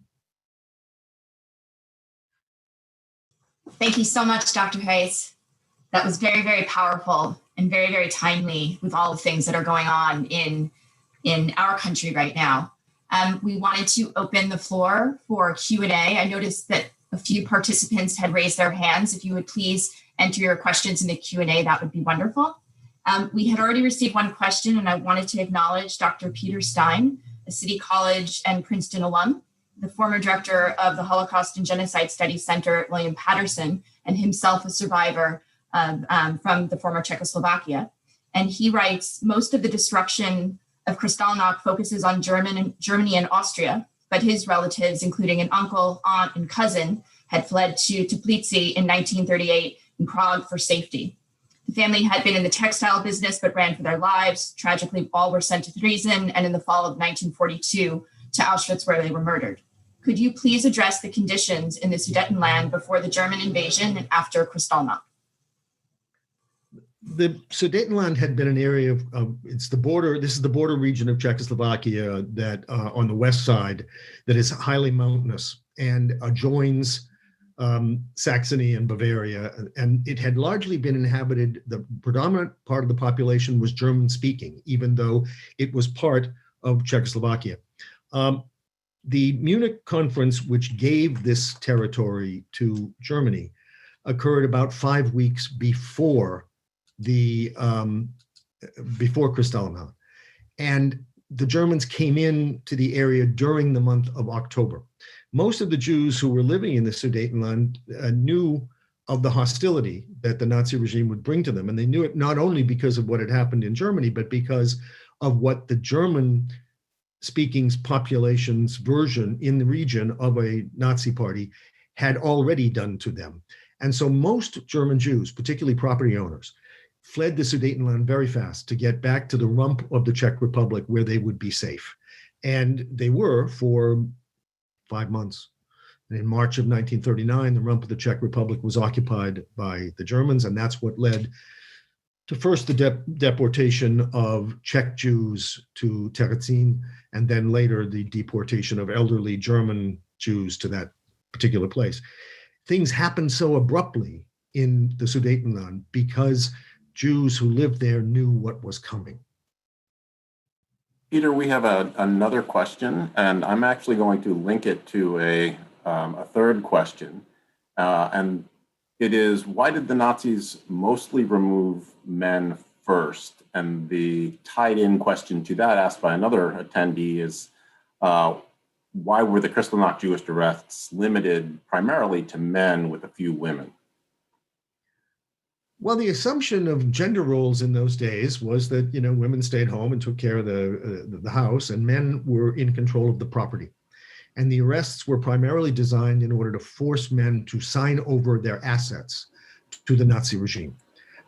Thank you so much, Dr. Hayes. That was very, very powerful and very, very timely with all the things that are going on in our country right now. We wanted to open the floor for Q&A. I noticed that a few participants had raised their hands. If you would please enter your questions in the Q&A, that would be wonderful. We had already received one question, and I wanted to acknowledge Dr. Peter Stein, a City College and Princeton alum, the former director of the Holocaust and Genocide Studies Center at William Patterson, and himself a survivor from the former Czechoslovakia. And he writes, most of the destruction of Kristallnacht focuses on Germany and Austria, but his relatives, including an uncle, aunt, and cousin, had fled to Teplice in 1938 in Prague for safety. The family had been in the textile business, but ran for their lives. Tragically, all were sent to prison, and in the fall of 1942 to Auschwitz, where they were murdered. Could you please address the conditions in the Sudetenland before the German invasion and after Kristallnacht? The Sudetenland had been an area of it's the border. This is the border region of Czechoslovakia that on the west side that is highly mountainous and adjoins Saxony and Bavaria. And it had largely been inhabited. The predominant part of the population was German speaking, even though it was part of Czechoslovakia. The Munich conference, which gave this territory to Germany, occurred about 5 weeks before Kristallnacht, and the Germans came in to the area during the month of October. Most of the Jews who were living in the Sudetenland knew of the hostility that the Nazi regime would bring to them, and they knew it not only because of what had happened in Germany, but because of what the German-speaking population's version in the region of a Nazi party had already done to them. And so most German Jews, particularly property owners, fled the Sudetenland very fast to get back to the rump of the Czech Republic where they would be safe. And they were for 5 months. And in March of 1939, the rump of the Czech Republic was occupied by the Germans, and that's what led to first the deportation of Czech Jews to Terezin, and then later the deportation of elderly German Jews to that particular place. Things happened so abruptly in the Sudetenland because Jews who lived there knew what was coming. Peter, we have another question, and I'm actually going to link it to a third question. And it is, why did the Nazis mostly remove men first? And the tied-in question to that, asked by another attendee, is why were the Kristallnacht Jewish arrests limited primarily to men with a few women? Well, the assumption of gender roles in those days was that, women stayed home and took care of the house, and men were in control of the property. And the arrests were primarily designed in order to force men to sign over their assets to the Nazi regime.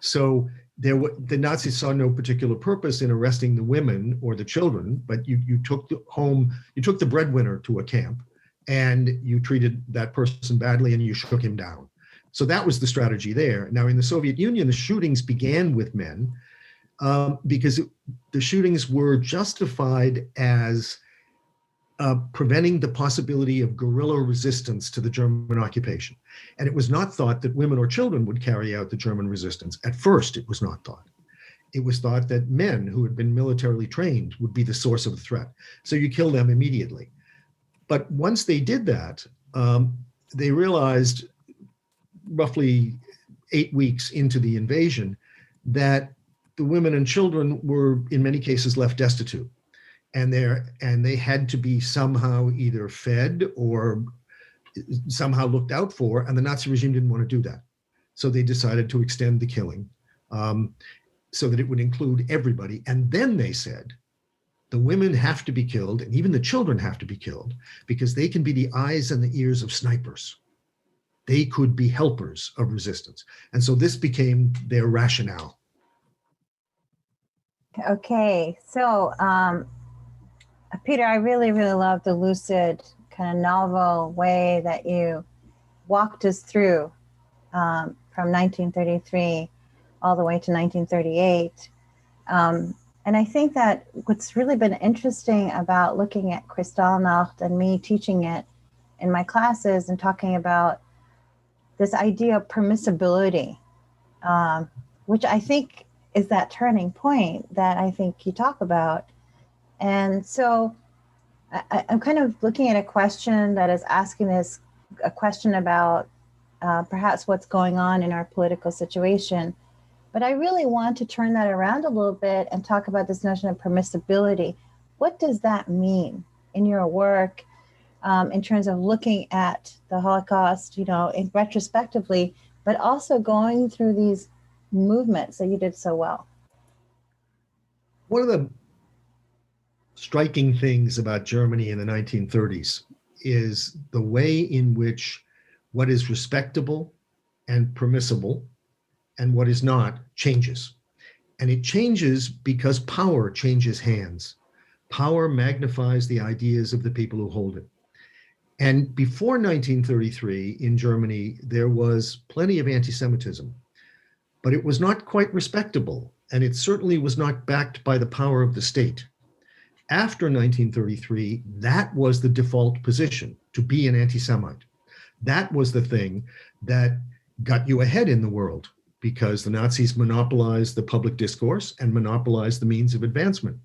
So the Nazis saw no particular purpose in arresting the women or the children, but you took the breadwinner to a camp, and you treated that person badly and you shook him down. So that was the strategy there. Now, in the Soviet Union, the shootings began with men because the shootings were justified as preventing the possibility of guerrilla resistance to the German occupation. And it was not thought that women or children would carry out the German resistance. At first, it was not thought. It was thought that men who had been militarily trained would be the source of the threat. So you kill them immediately. But once they did that, they realized roughly 8 weeks into the invasion that the women and children were in many cases left destitute, and they had to be somehow either fed or somehow looked out for, and the Nazi regime didn't want to do that. So they decided to extend the killing so that it would include everybody. And then they said, the women have to be killed, and even the children have to be killed, because they can be the eyes and the ears of snipers. They could be helpers of resistance. And so this became their rationale. Okay, so Peter, I really, really love the lucid kind of novel way that you walked us through from 1933 all the way to 1938. And I think that what's really been interesting about looking at Kristallnacht and me teaching it in my classes and talking about this idea of permissibility, which I think is that turning point that I think you talk about. And so I'm kind of looking at a question that is asking this a question about perhaps what's going on in our political situation. But I really want to turn that around a little bit and talk about this notion of permissibility. What does that mean in your work in terms of looking at the Holocaust, in retrospectively, but also going through these movements that you did so well? One of the striking things about Germany in the 1930s is the way in which what is respectable and permissible and what is not changes. And it changes because power changes hands. Power magnifies the ideas of the people who hold it. And before 1933 in Germany, there was plenty of anti-Semitism. but it was not quite respectable, and it certainly was not backed by the power of the state. After 1933, that was the default position, to be an anti-Semite. That was the thing that got you ahead in the world, because the Nazis monopolized the public discourse and monopolized the means of advancement.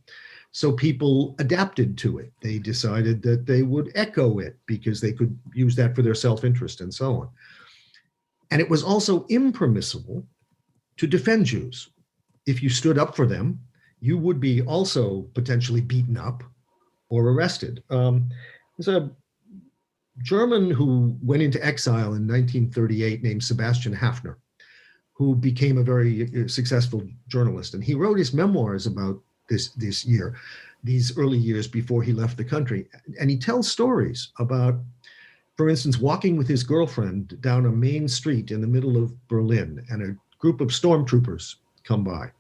So people adapted to it. They decided that they would echo it because they could use that for their self-interest and so on. And it was also impermissible to defend Jews. If you stood up for them, you would be also potentially beaten up or arrested. There's a German who went into exile in 1938 named Sebastian Haffner, who became a very successful journalist. And he wrote his memoirs about these early years before he left the country. And he tells stories about, for instance, walking with his girlfriend down a main street in the middle of Berlin, and a group of stormtroopers come by,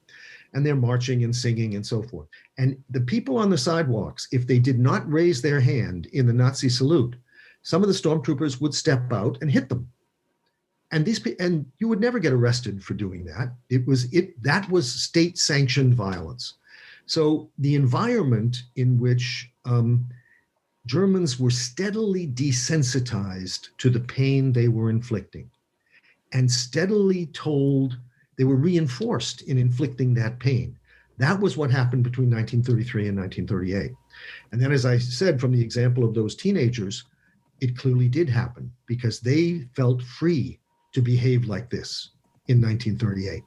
and they're marching and singing and so forth. And the people on the sidewalks, if they did not raise their hand in the Nazi salute, some of the stormtroopers would step out and hit them. And you would never get arrested for doing that. That was state-sanctioned violence. So the environment in which Germans were steadily desensitized to the pain they were inflicting, and steadily told they were reinforced in inflicting that pain. That was what happened between 1933 and 1938. And then, as I said, from the example of those teenagers, it clearly did happen because they felt free to behave like this in 1938.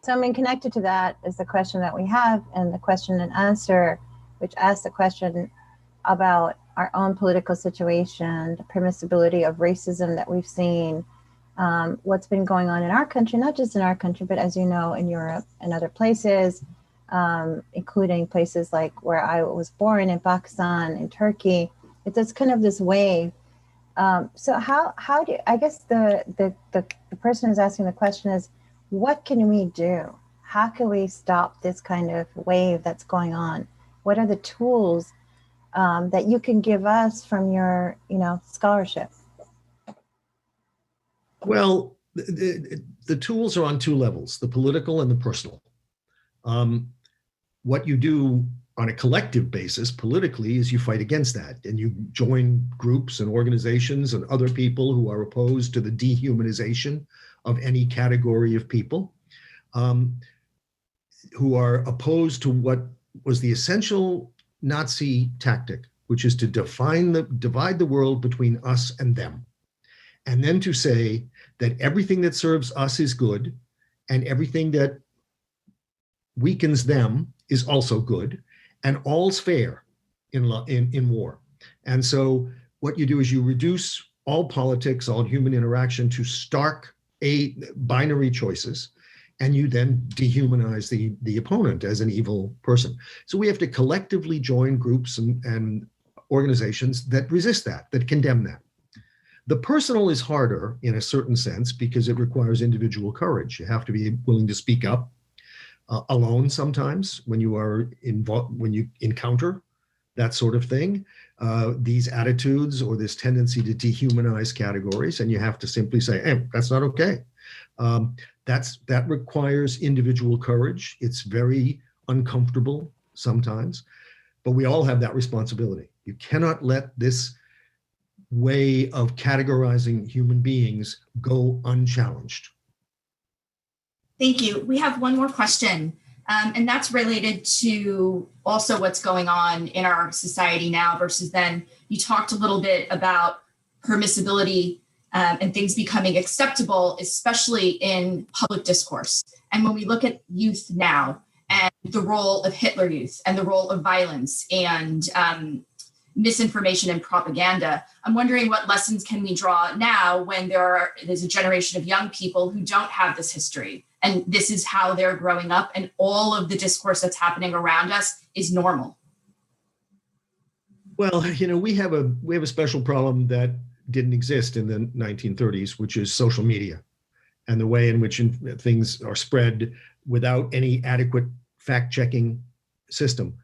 So, I mean, connected to that is the question that we have, and the question and answer, which asks the question about our own political situation, the permissibility of racism that we've seen, what's been going on in our country, not just in our country, but as you know, in Europe and other places, including places like where I was born, in Pakistan, in Turkey. It's kind of this wave. So how do, I guess the person who's asking the question is, what can we do? How can we stop this kind of wave that's going on? What are the tools that you can give us from your, scholarship? Well, the tools are on two levels, the political and the personal. What you do on a collective basis politically is you fight against that, and you join groups and organizations and other people who are opposed to the dehumanization of any category of people, who are opposed to what was the essential Nazi tactic, which is to divide the world between us and them. And then to say that everything that serves us is good, and everything that weakens them is also good, and all's fair in war. And so what you do is you reduce all politics, all human interaction to stark binary choices, and you then dehumanize the opponent as an evil person. So we have to collectively join groups and organizations that resist that condemn that. The personal is harder in a certain sense because it requires individual courage. You have to be willing to speak up alone sometimes when you are involved, when you encounter that sort of thing, these attitudes or this tendency to dehumanize categories, and you have to simply say, hey, that's not okay. That requires individual courage. It's very uncomfortable sometimes, but we all have that responsibility. You cannot let this way of categorizing human beings go unchallenged. Thank you. We have one more question, and that's related to also what's going on in our society now versus then. You talked a little bit about permissibility and things becoming acceptable, especially in public discourse. And when we look at youth now and the role of Hitler Youth and the role of violence and misinformation and propaganda, I'm wondering what lessons can we draw now when there's a generation of young people who don't have this history, and this is how they're growing up, and all of the discourse that's happening around us is normal. Well, we have a special problem that didn't exist in the 1930s, which is social media and the way in which things are spread without any adequate fact-checking system.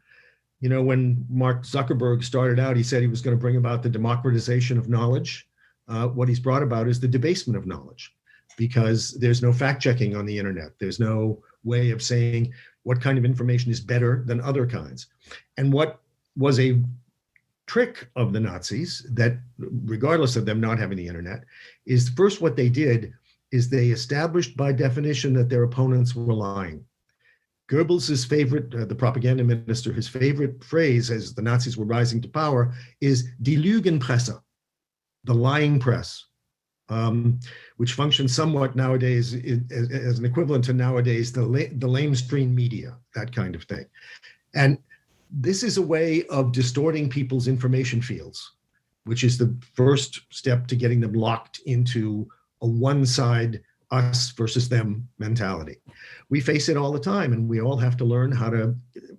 When Mark Zuckerberg started out, he said he was going to bring about the democratization of knowledge. What he's brought about is the debasement of knowledge. because there's no fact checking on the internet. There's no way of saying what kind of information is better than other kinds. And what was a trick of the Nazis, that regardless of them not having the internet, is first what they did is they established by definition that their opponents were lying. Goebbels' favorite, the propaganda minister, his favorite phrase as the Nazis were rising to power is die Lügenpresse, the lying press, which functions somewhat nowadays as an equivalent to nowadays the lamestream media, that kind of thing. And this is a way of distorting people's information fields, which is the first step to getting them locked into a one-side us versus them mentality. We face it all the time, and we all have to learn how to,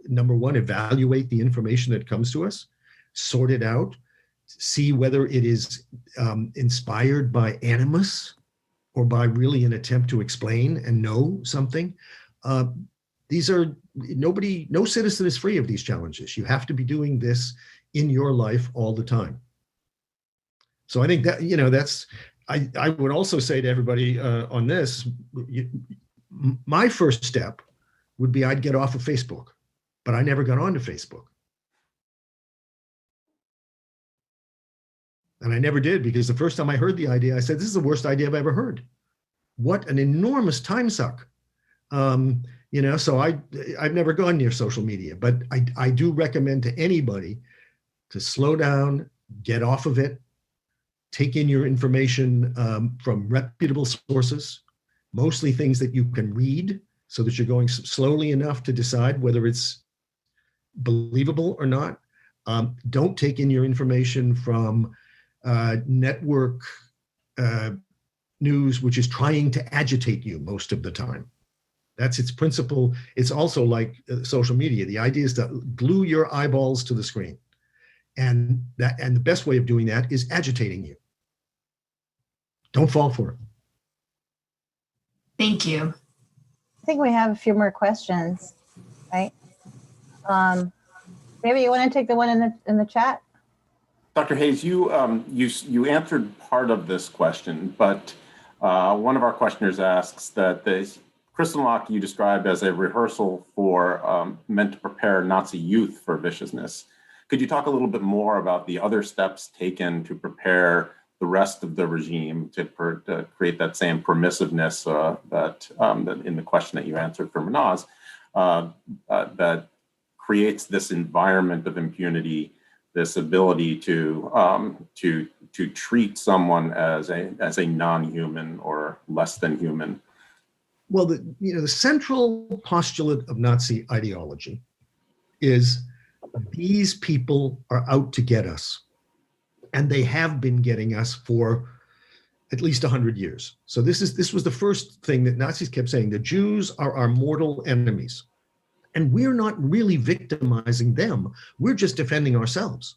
number one, evaluate the information that comes to us, sort it out, see whether it is inspired by animus or by really an attempt to explain and know something. These are, no citizen is free of these challenges. You have to be doing this in your life all the time. So I think that, that's, I would also say to everybody on this, my first step would be I'd get off of Facebook, but I never got onto Facebook. And I never did, because the first time I heard the idea, I said, this is the worst idea I've ever heard. What an enormous time suck. So I've never gone near social media, but I do recommend to anybody to slow down, get off of it, take in your information from reputable sources, mostly things that you can read, so that you're going slowly enough to decide whether it's believable or not. Don't take in your information from network news, which is trying to agitate you most of the time. That's its principle. It's also like social media. The idea is to glue your eyeballs to the screen. And the best way of doing that is agitating you. Don't fall for it. Thank you. I think we have a few more questions, right? Maybe you want to take the one in the chat? Dr. Hayes, you answered part of this question, but one of our questioners asks that the Kristallnacht you described as a rehearsal meant to prepare Nazi youth for viciousness. Could you talk a little bit more about the other steps taken to prepare the rest of the regime to create that same permissiveness that in the question that you answered for Manaz, that creates this environment of impunity, this ability to treat someone as a non-human or less than human? Well, the central postulate of Nazi ideology is these people are out to get us, and they have been getting us for at least 100 years. So this was the first thing that Nazis kept saying: the Jews are our mortal enemies, and we're not really victimizing them. We're just defending ourselves.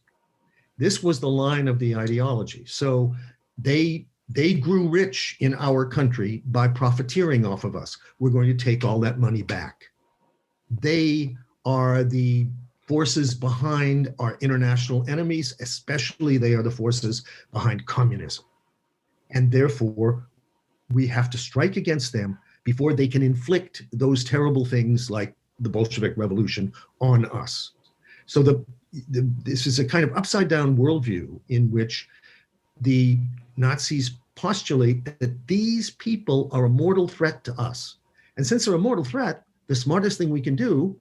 This was the line of the ideology. So they grew rich in our country by profiteering off of us. We're going to take all that money back. They are the forces behind our international enemies, especially they are the forces behind communism. And therefore, we have to strike against them before they can inflict those terrible things like the Bolshevik Revolution on us. So this is a kind of upside down worldview in which the Nazis postulate that these people are a mortal threat to us. And since they're a mortal threat, the smartest thing we can do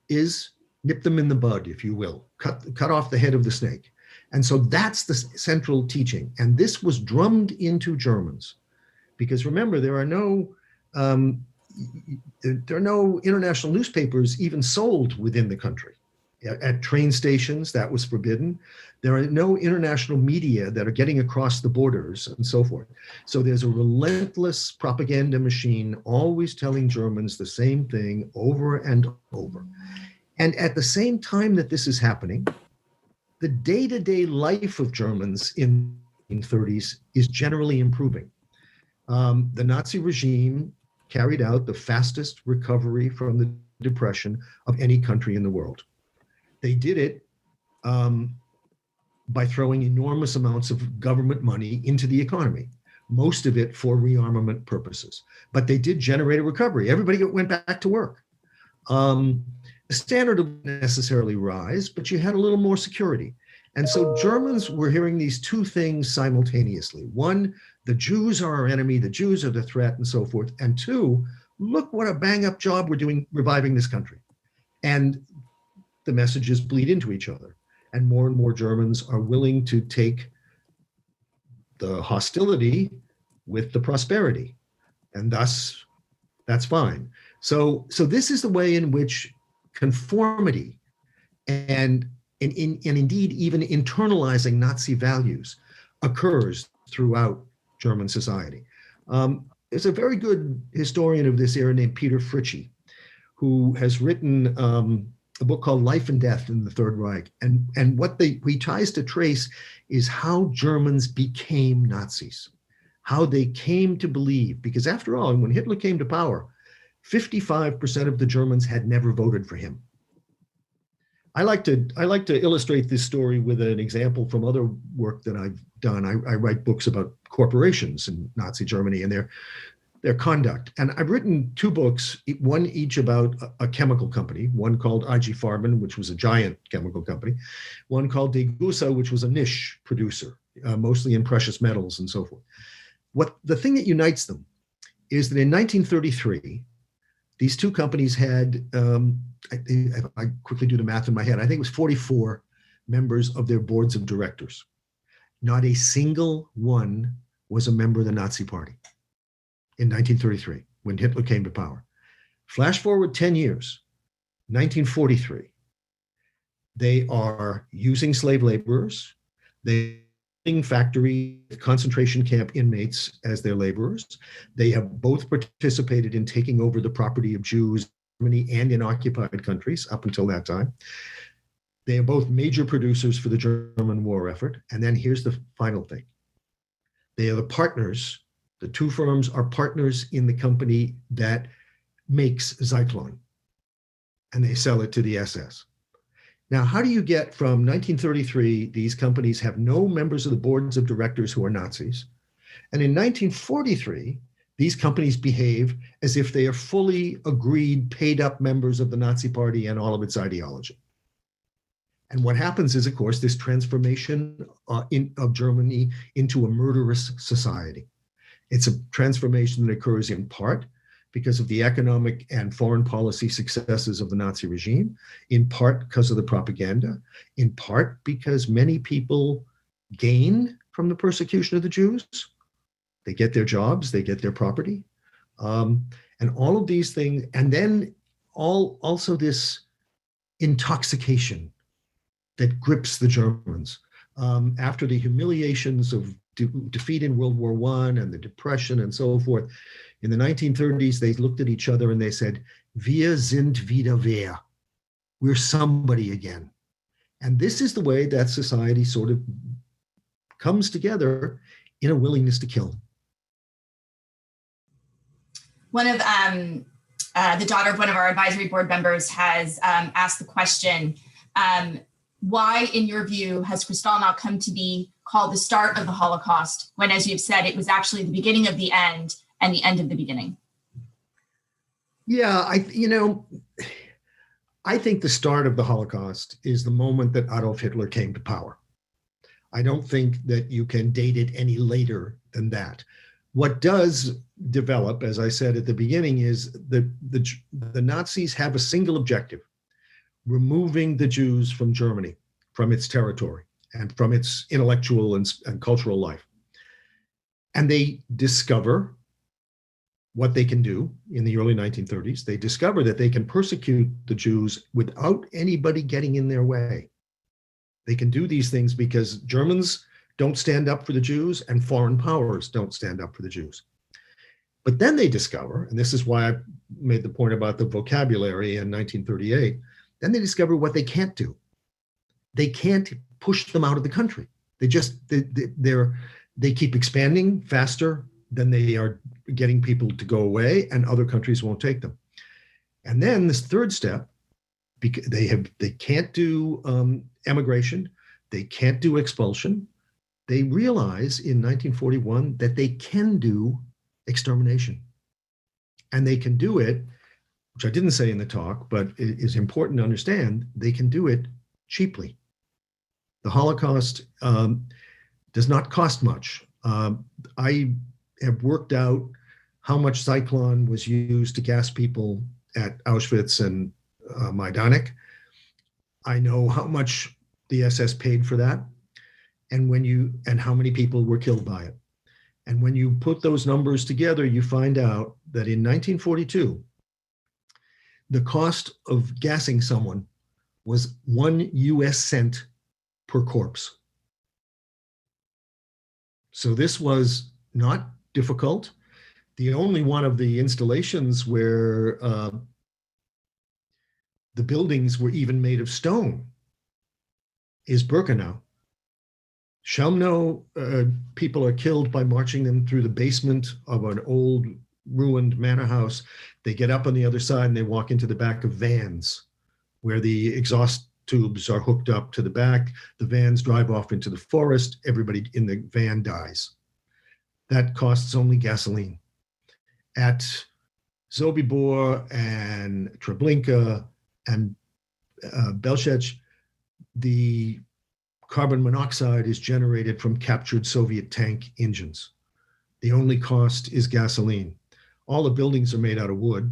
is nip them in the bud, if you will, cut off the head of the snake. And so that's the central teaching. And this was drummed into Germans, because remember, there are no international newspapers even sold within the country. At train stations, that was forbidden. There are no international media that are getting across the borders and so forth. So there's a relentless propaganda machine always telling Germans the same thing over and over. And at the same time that this is happening, the day-to-day life of Germans in the 1930s is generally improving. The Nazi regime carried out the fastest recovery from the Depression of any country in the world. They did it by throwing enormous amounts of government money into the economy. most of it for rearmament purposes. But they did generate a recovery. Everybody went back to work. The standard didn't necessarily rise, but you had a little more security. And so Germans were hearing these two things simultaneously. One, the Jews are our enemy, the Jews are the threat, and so forth. And two, look what a bang-up job we're doing reviving this country. And the messages bleed into each other. And more Germans are willing to take the hostility with the prosperity. And thus, that's fine. So this is the way in which conformity and indeed even internalizing Nazi values occurs throughout German society. There's a very good historian of this era named Peter Fritschie, who has written a book called Life and Death in the Third Reich. And what he tries to trace is how Germans became Nazis, how they came to believe, because after all, when Hitler came to power, 55% of the Germans had never voted for him. I like to illustrate this story with an example from other work that I've done. I write books about corporations in Nazi Germany and their conduct. And I've written two books, one each about a chemical company, one called IG Farben, which was a giant chemical company, one called Degussa, which was a niche producer, mostly in precious metals and so forth. The thing that unites them is that in 1933, these two companies had, I quickly do the math in my head, I think it was 44 members of their boards of directors. Not a single one was a member of the Nazi Party in 1933, when Hitler came to power. Flash forward 10 years, 1943. They are using slave laborers. They factory concentration camp inmates as their laborers. They have both participated in taking over the property of Jews in Germany and in occupied countries up until that time. They are both major producers for the German war effort. And then here's the final thing. They are the partners. The two firms are partners in the company that makes Zyklon, and they sell it to the SS. Now, how do you get from 1933, these companies have no members of the boards of directors who are Nazis, and in 1943, these companies behave as if they are fully agreed, paid up members of the Nazi Party and all of its ideology? And what happens is, of course, this transformation of Germany into a murderous society. It's a transformation that occurs in part because of the economic and foreign policy successes of the Nazi regime, in part because of the propaganda, in part because many people gain from the persecution of the Jews. They get their jobs, they get their property, and all of these things. And then also this intoxication that grips the Germans after the humiliations of defeat in World War I and the Depression and so forth. In the 1930s, they looked at each other and they said, "Wir sind wieder wer." We're somebody again. And this is the way that society sort of comes together in a willingness to kill. One of the daughter of one of our advisory board members has asked the question, why, in your view, has Kristallnacht come to be called the start of the Holocaust, when, as you've said, it was actually the beginning of the end and the end of the beginning? Yeah, I think the start of the Holocaust is the moment that Adolf Hitler came to power. I don't think that you can date it any later than that. What does develop, as I said at the beginning, is the Nazis have a single objective: removing the Jews from Germany, from its territory, and from its intellectual and cultural life. And they discover what they can do in the early 1930s. They discover that they can persecute the Jews without anybody getting in their way. They can do these things because Germans don't stand up for the Jews and foreign powers don't stand up for the Jews. But then they discover, and this is why I made the point about the vocabulary in 1938, then they discover what they can't do. They can't push them out of the country. They keep expanding faster than they are getting people to go away, and other countries won't take them. And then this third step, they can't do emigration, they can't do expulsion, they realize in 1941 that they can do extermination. And they can do it, which I didn't say in the talk, but it is important to understand, they can do it cheaply. The Holocaust does not cost much. I have worked out how much Zyklon was used to gas people at Auschwitz and Majdanek. I know how much the SS paid for that, and how many people were killed by it. And when you put those numbers together, you find out that in 1942, the cost of gassing someone was 1 US cent per corpse. So this was not difficult. The only one of the installations where the buildings were even made of stone is Birkenau. Chelmno, people are killed by marching them through the basement of an old ruined manor house. They get up on the other side and they walk into the back of vans where the exhaust tubes are hooked up to the back. The vans drive off into the forest. Everybody in the van dies. That costs only gasoline. At Sobibor and Treblinka and Belzec, the carbon monoxide is generated from captured Soviet tank engines. The only cost is gasoline. All the buildings are made out of wood.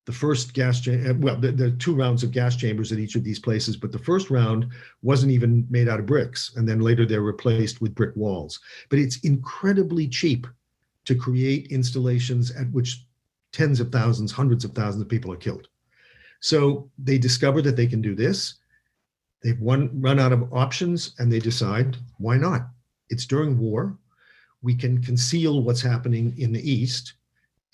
The first gas chamber, well, there are 2 rounds of gas chambers at each of these places, but the first round wasn't even made out of bricks. And then later they're replaced with brick walls. But it's incredibly cheap to create installations at which tens of thousands, hundreds of thousands of people are killed. So they discover that they can do this. They've run out of options and they decide, why not? It's during war. We can conceal what's happening in the East.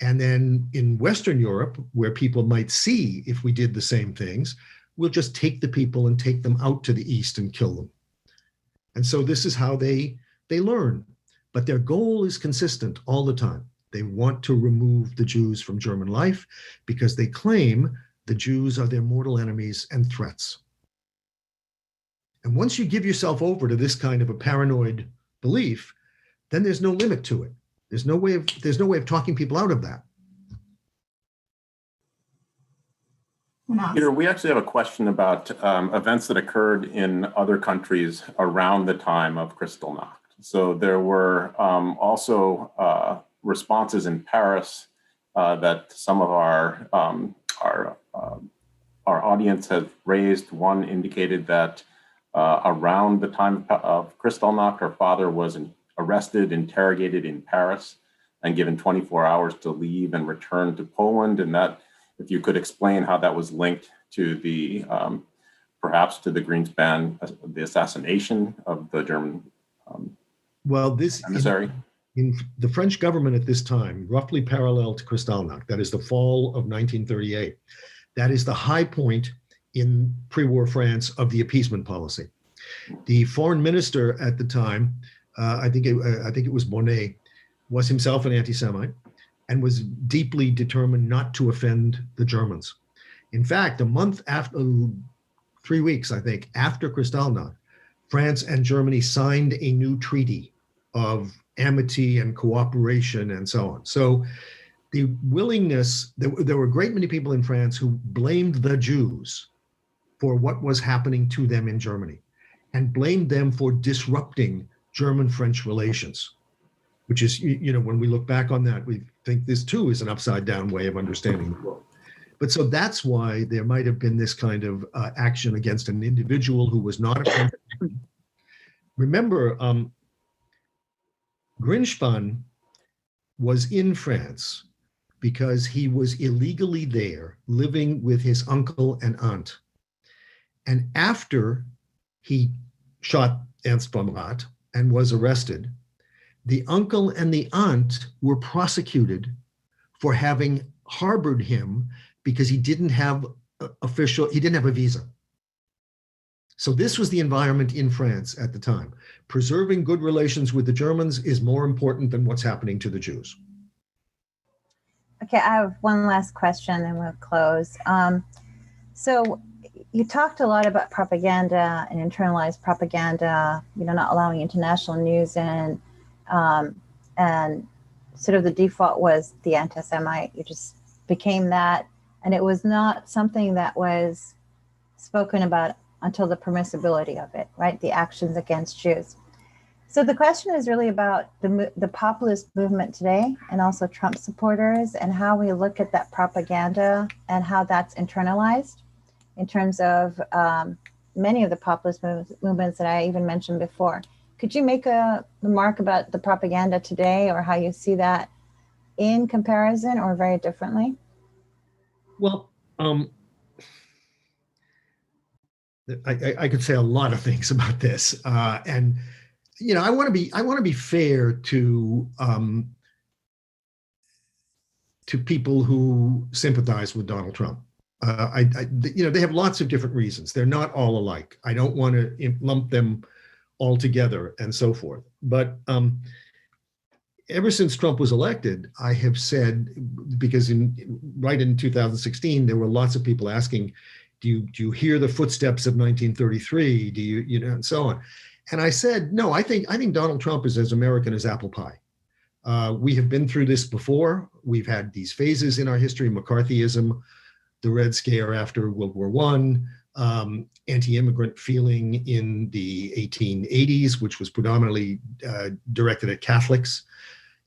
And then in Western Europe, where people might see if we did the same things, we'll just take the people and take them out to the East and kill them. And so this is how they learn. But their goal is consistent all the time. They want to remove the Jews from German life because they claim the Jews are their mortal enemies and threats. And once you give yourself over to this kind of a paranoid belief, then there's no limit to it. There's no way of talking people out of that. Peter, we actually have a question about events that occurred in other countries around the time of Kristallnacht. So there were also responses in Paris that some of our audience has raised. One indicated that around the time of Kristallnacht, her father was arrested, interrogated in Paris, and given 24 hours to leave and return to Poland. And that, if you could explain how that was linked to the, perhaps to the Greenspan, the assassination of the German emissary. In the French government at this time, roughly parallel to Kristallnacht, that is the fall of 1938, that is the high point in pre-war France of the appeasement policy. The foreign minister at the time, I think it was Bonnet, was himself an anti-Semite and was deeply determined not to offend the Germans. In fact, a month after, 3 weeks, I think, after Kristallnacht, France and Germany signed a new treaty of amity and cooperation and so on. So the willingness, there were a great many people in France who blamed the Jews for what was happening to them in Germany and blamed them for disrupting German-French relations, which is, when we look back on that, we think this too is an upside down way of understanding the world. But so that's why there might have been this kind of action against an individual who was not a French. Remember, Greenspan was in France because he was illegally there, living with his uncle and aunt. And after he shot Ernst von Rath and was arrested, the uncle and the aunt were prosecuted for having harbored him because he didn't have a visa. So this was the environment in France at the time. Preserving good relations with the Germans is more important than what's happening to the Jews. Okay, I have one last question and we'll close. So, you talked a lot about propaganda and internalized propaganda, not allowing international news in, and sort of the default was the anti-Semite. You just became that, and it was not something that was spoken about until the permissibility of it, right? The actions against Jews. So the question is really about the populist movement today, and also Trump supporters, and how we look at that propaganda and how that's internalized in terms of many of the populist movements that I even mentioned before. Could you make a remark about the propaganda today, or how you see that in comparison or very differently? Well, I could say a lot of things about this, and I want to be fair to people who sympathize with Donald Trump. They have lots of different reasons. They're not all alike. I don't want to lump them all together and so forth. But ever since Trump was elected, I have said, because right in 2016, there were lots of people asking, do you hear the footsteps of 1933? Do you and so on? And I said, no, I think Donald Trump is as American as apple pie. We have been through this before. We've had these phases in our history: McCarthyism, the Red Scare after World War I, anti-immigrant feeling in the 1880s, which was predominantly directed at Catholics,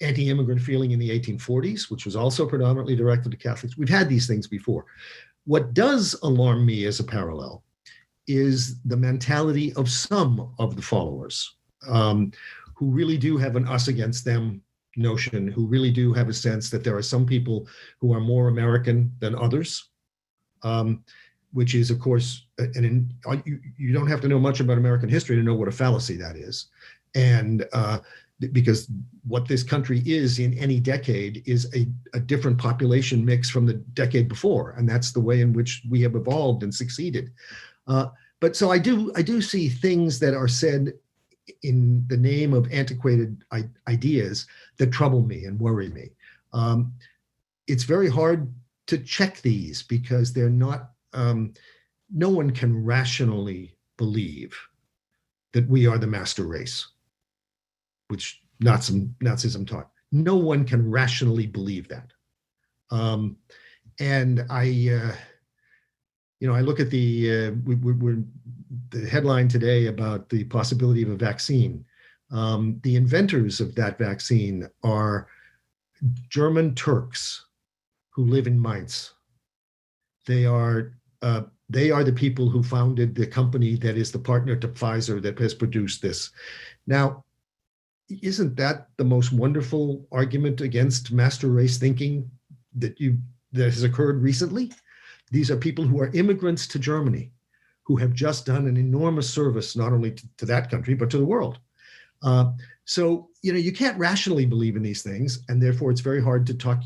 anti-immigrant feeling in the 1840s, which was also predominantly directed at Catholics. We've had these things before. What does alarm me as a parallel is the mentality of some of the followers who really do have an us against them notion, who really do have a sense that there are some people who are more American than others, which is, of course, you don't have to know much about American history to know what a fallacy that is. And because what this country is in any decade is a different population mix from the decade before. And that's the way in which we have evolved and succeeded. But so I do see things that are said in the name of antiquated ideas that trouble me and worry me. It's very hard to check these because they're not, no one can rationally believe that we are the master race, which Nazism taught. No one can rationally believe that. And I look at the headline today about the possibility of a vaccine. The inventors of that vaccine are German Turks who live in Mainz. They are the people who founded the company that is the partner to Pfizer that has produced this. Now, isn't that the most wonderful argument against master race thinking that has occurred recently? These are people who are immigrants to Germany, who have just done an enormous service, not only to that country, but to the world. So, you can't rationally believe in these things, and therefore it's very hard to talk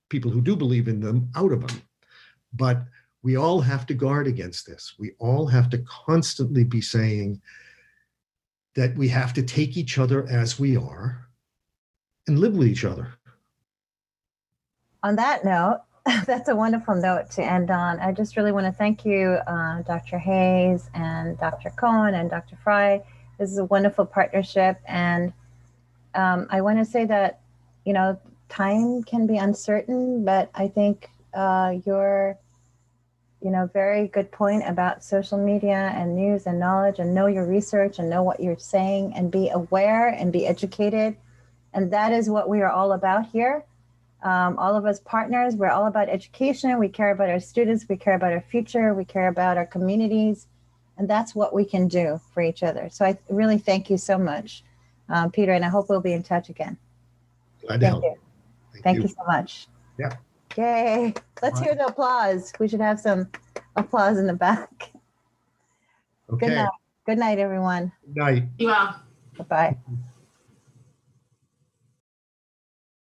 people who do believe in them out of them. But we all have to guard against this. We all have to constantly be saying that we have to take each other as we are and live with each other. On that note, that's a wonderful note to end on. I just really want to thank you, Dr. Hayes and Dr. Cohen and Dr. Fry. This is a wonderful partnership. And I want to say that, time can be uncertain, but I think your, very good point about social media and news and knowledge, and know your research and know what you're saying and be aware and be educated. And that is what we are all about here. All of us partners, we're all about education. We care about our students. We care about our future. We care about our communities. And that's what we can do for each other. So I really thank you so much, Peter, and I hope we'll be in touch again. Glad to help. Thank you so much. Yeah. Yay. Let's hear the applause. We should have some applause in the back. Okay. Good night. Good night, everyone. Good night. Be well. Bye-bye.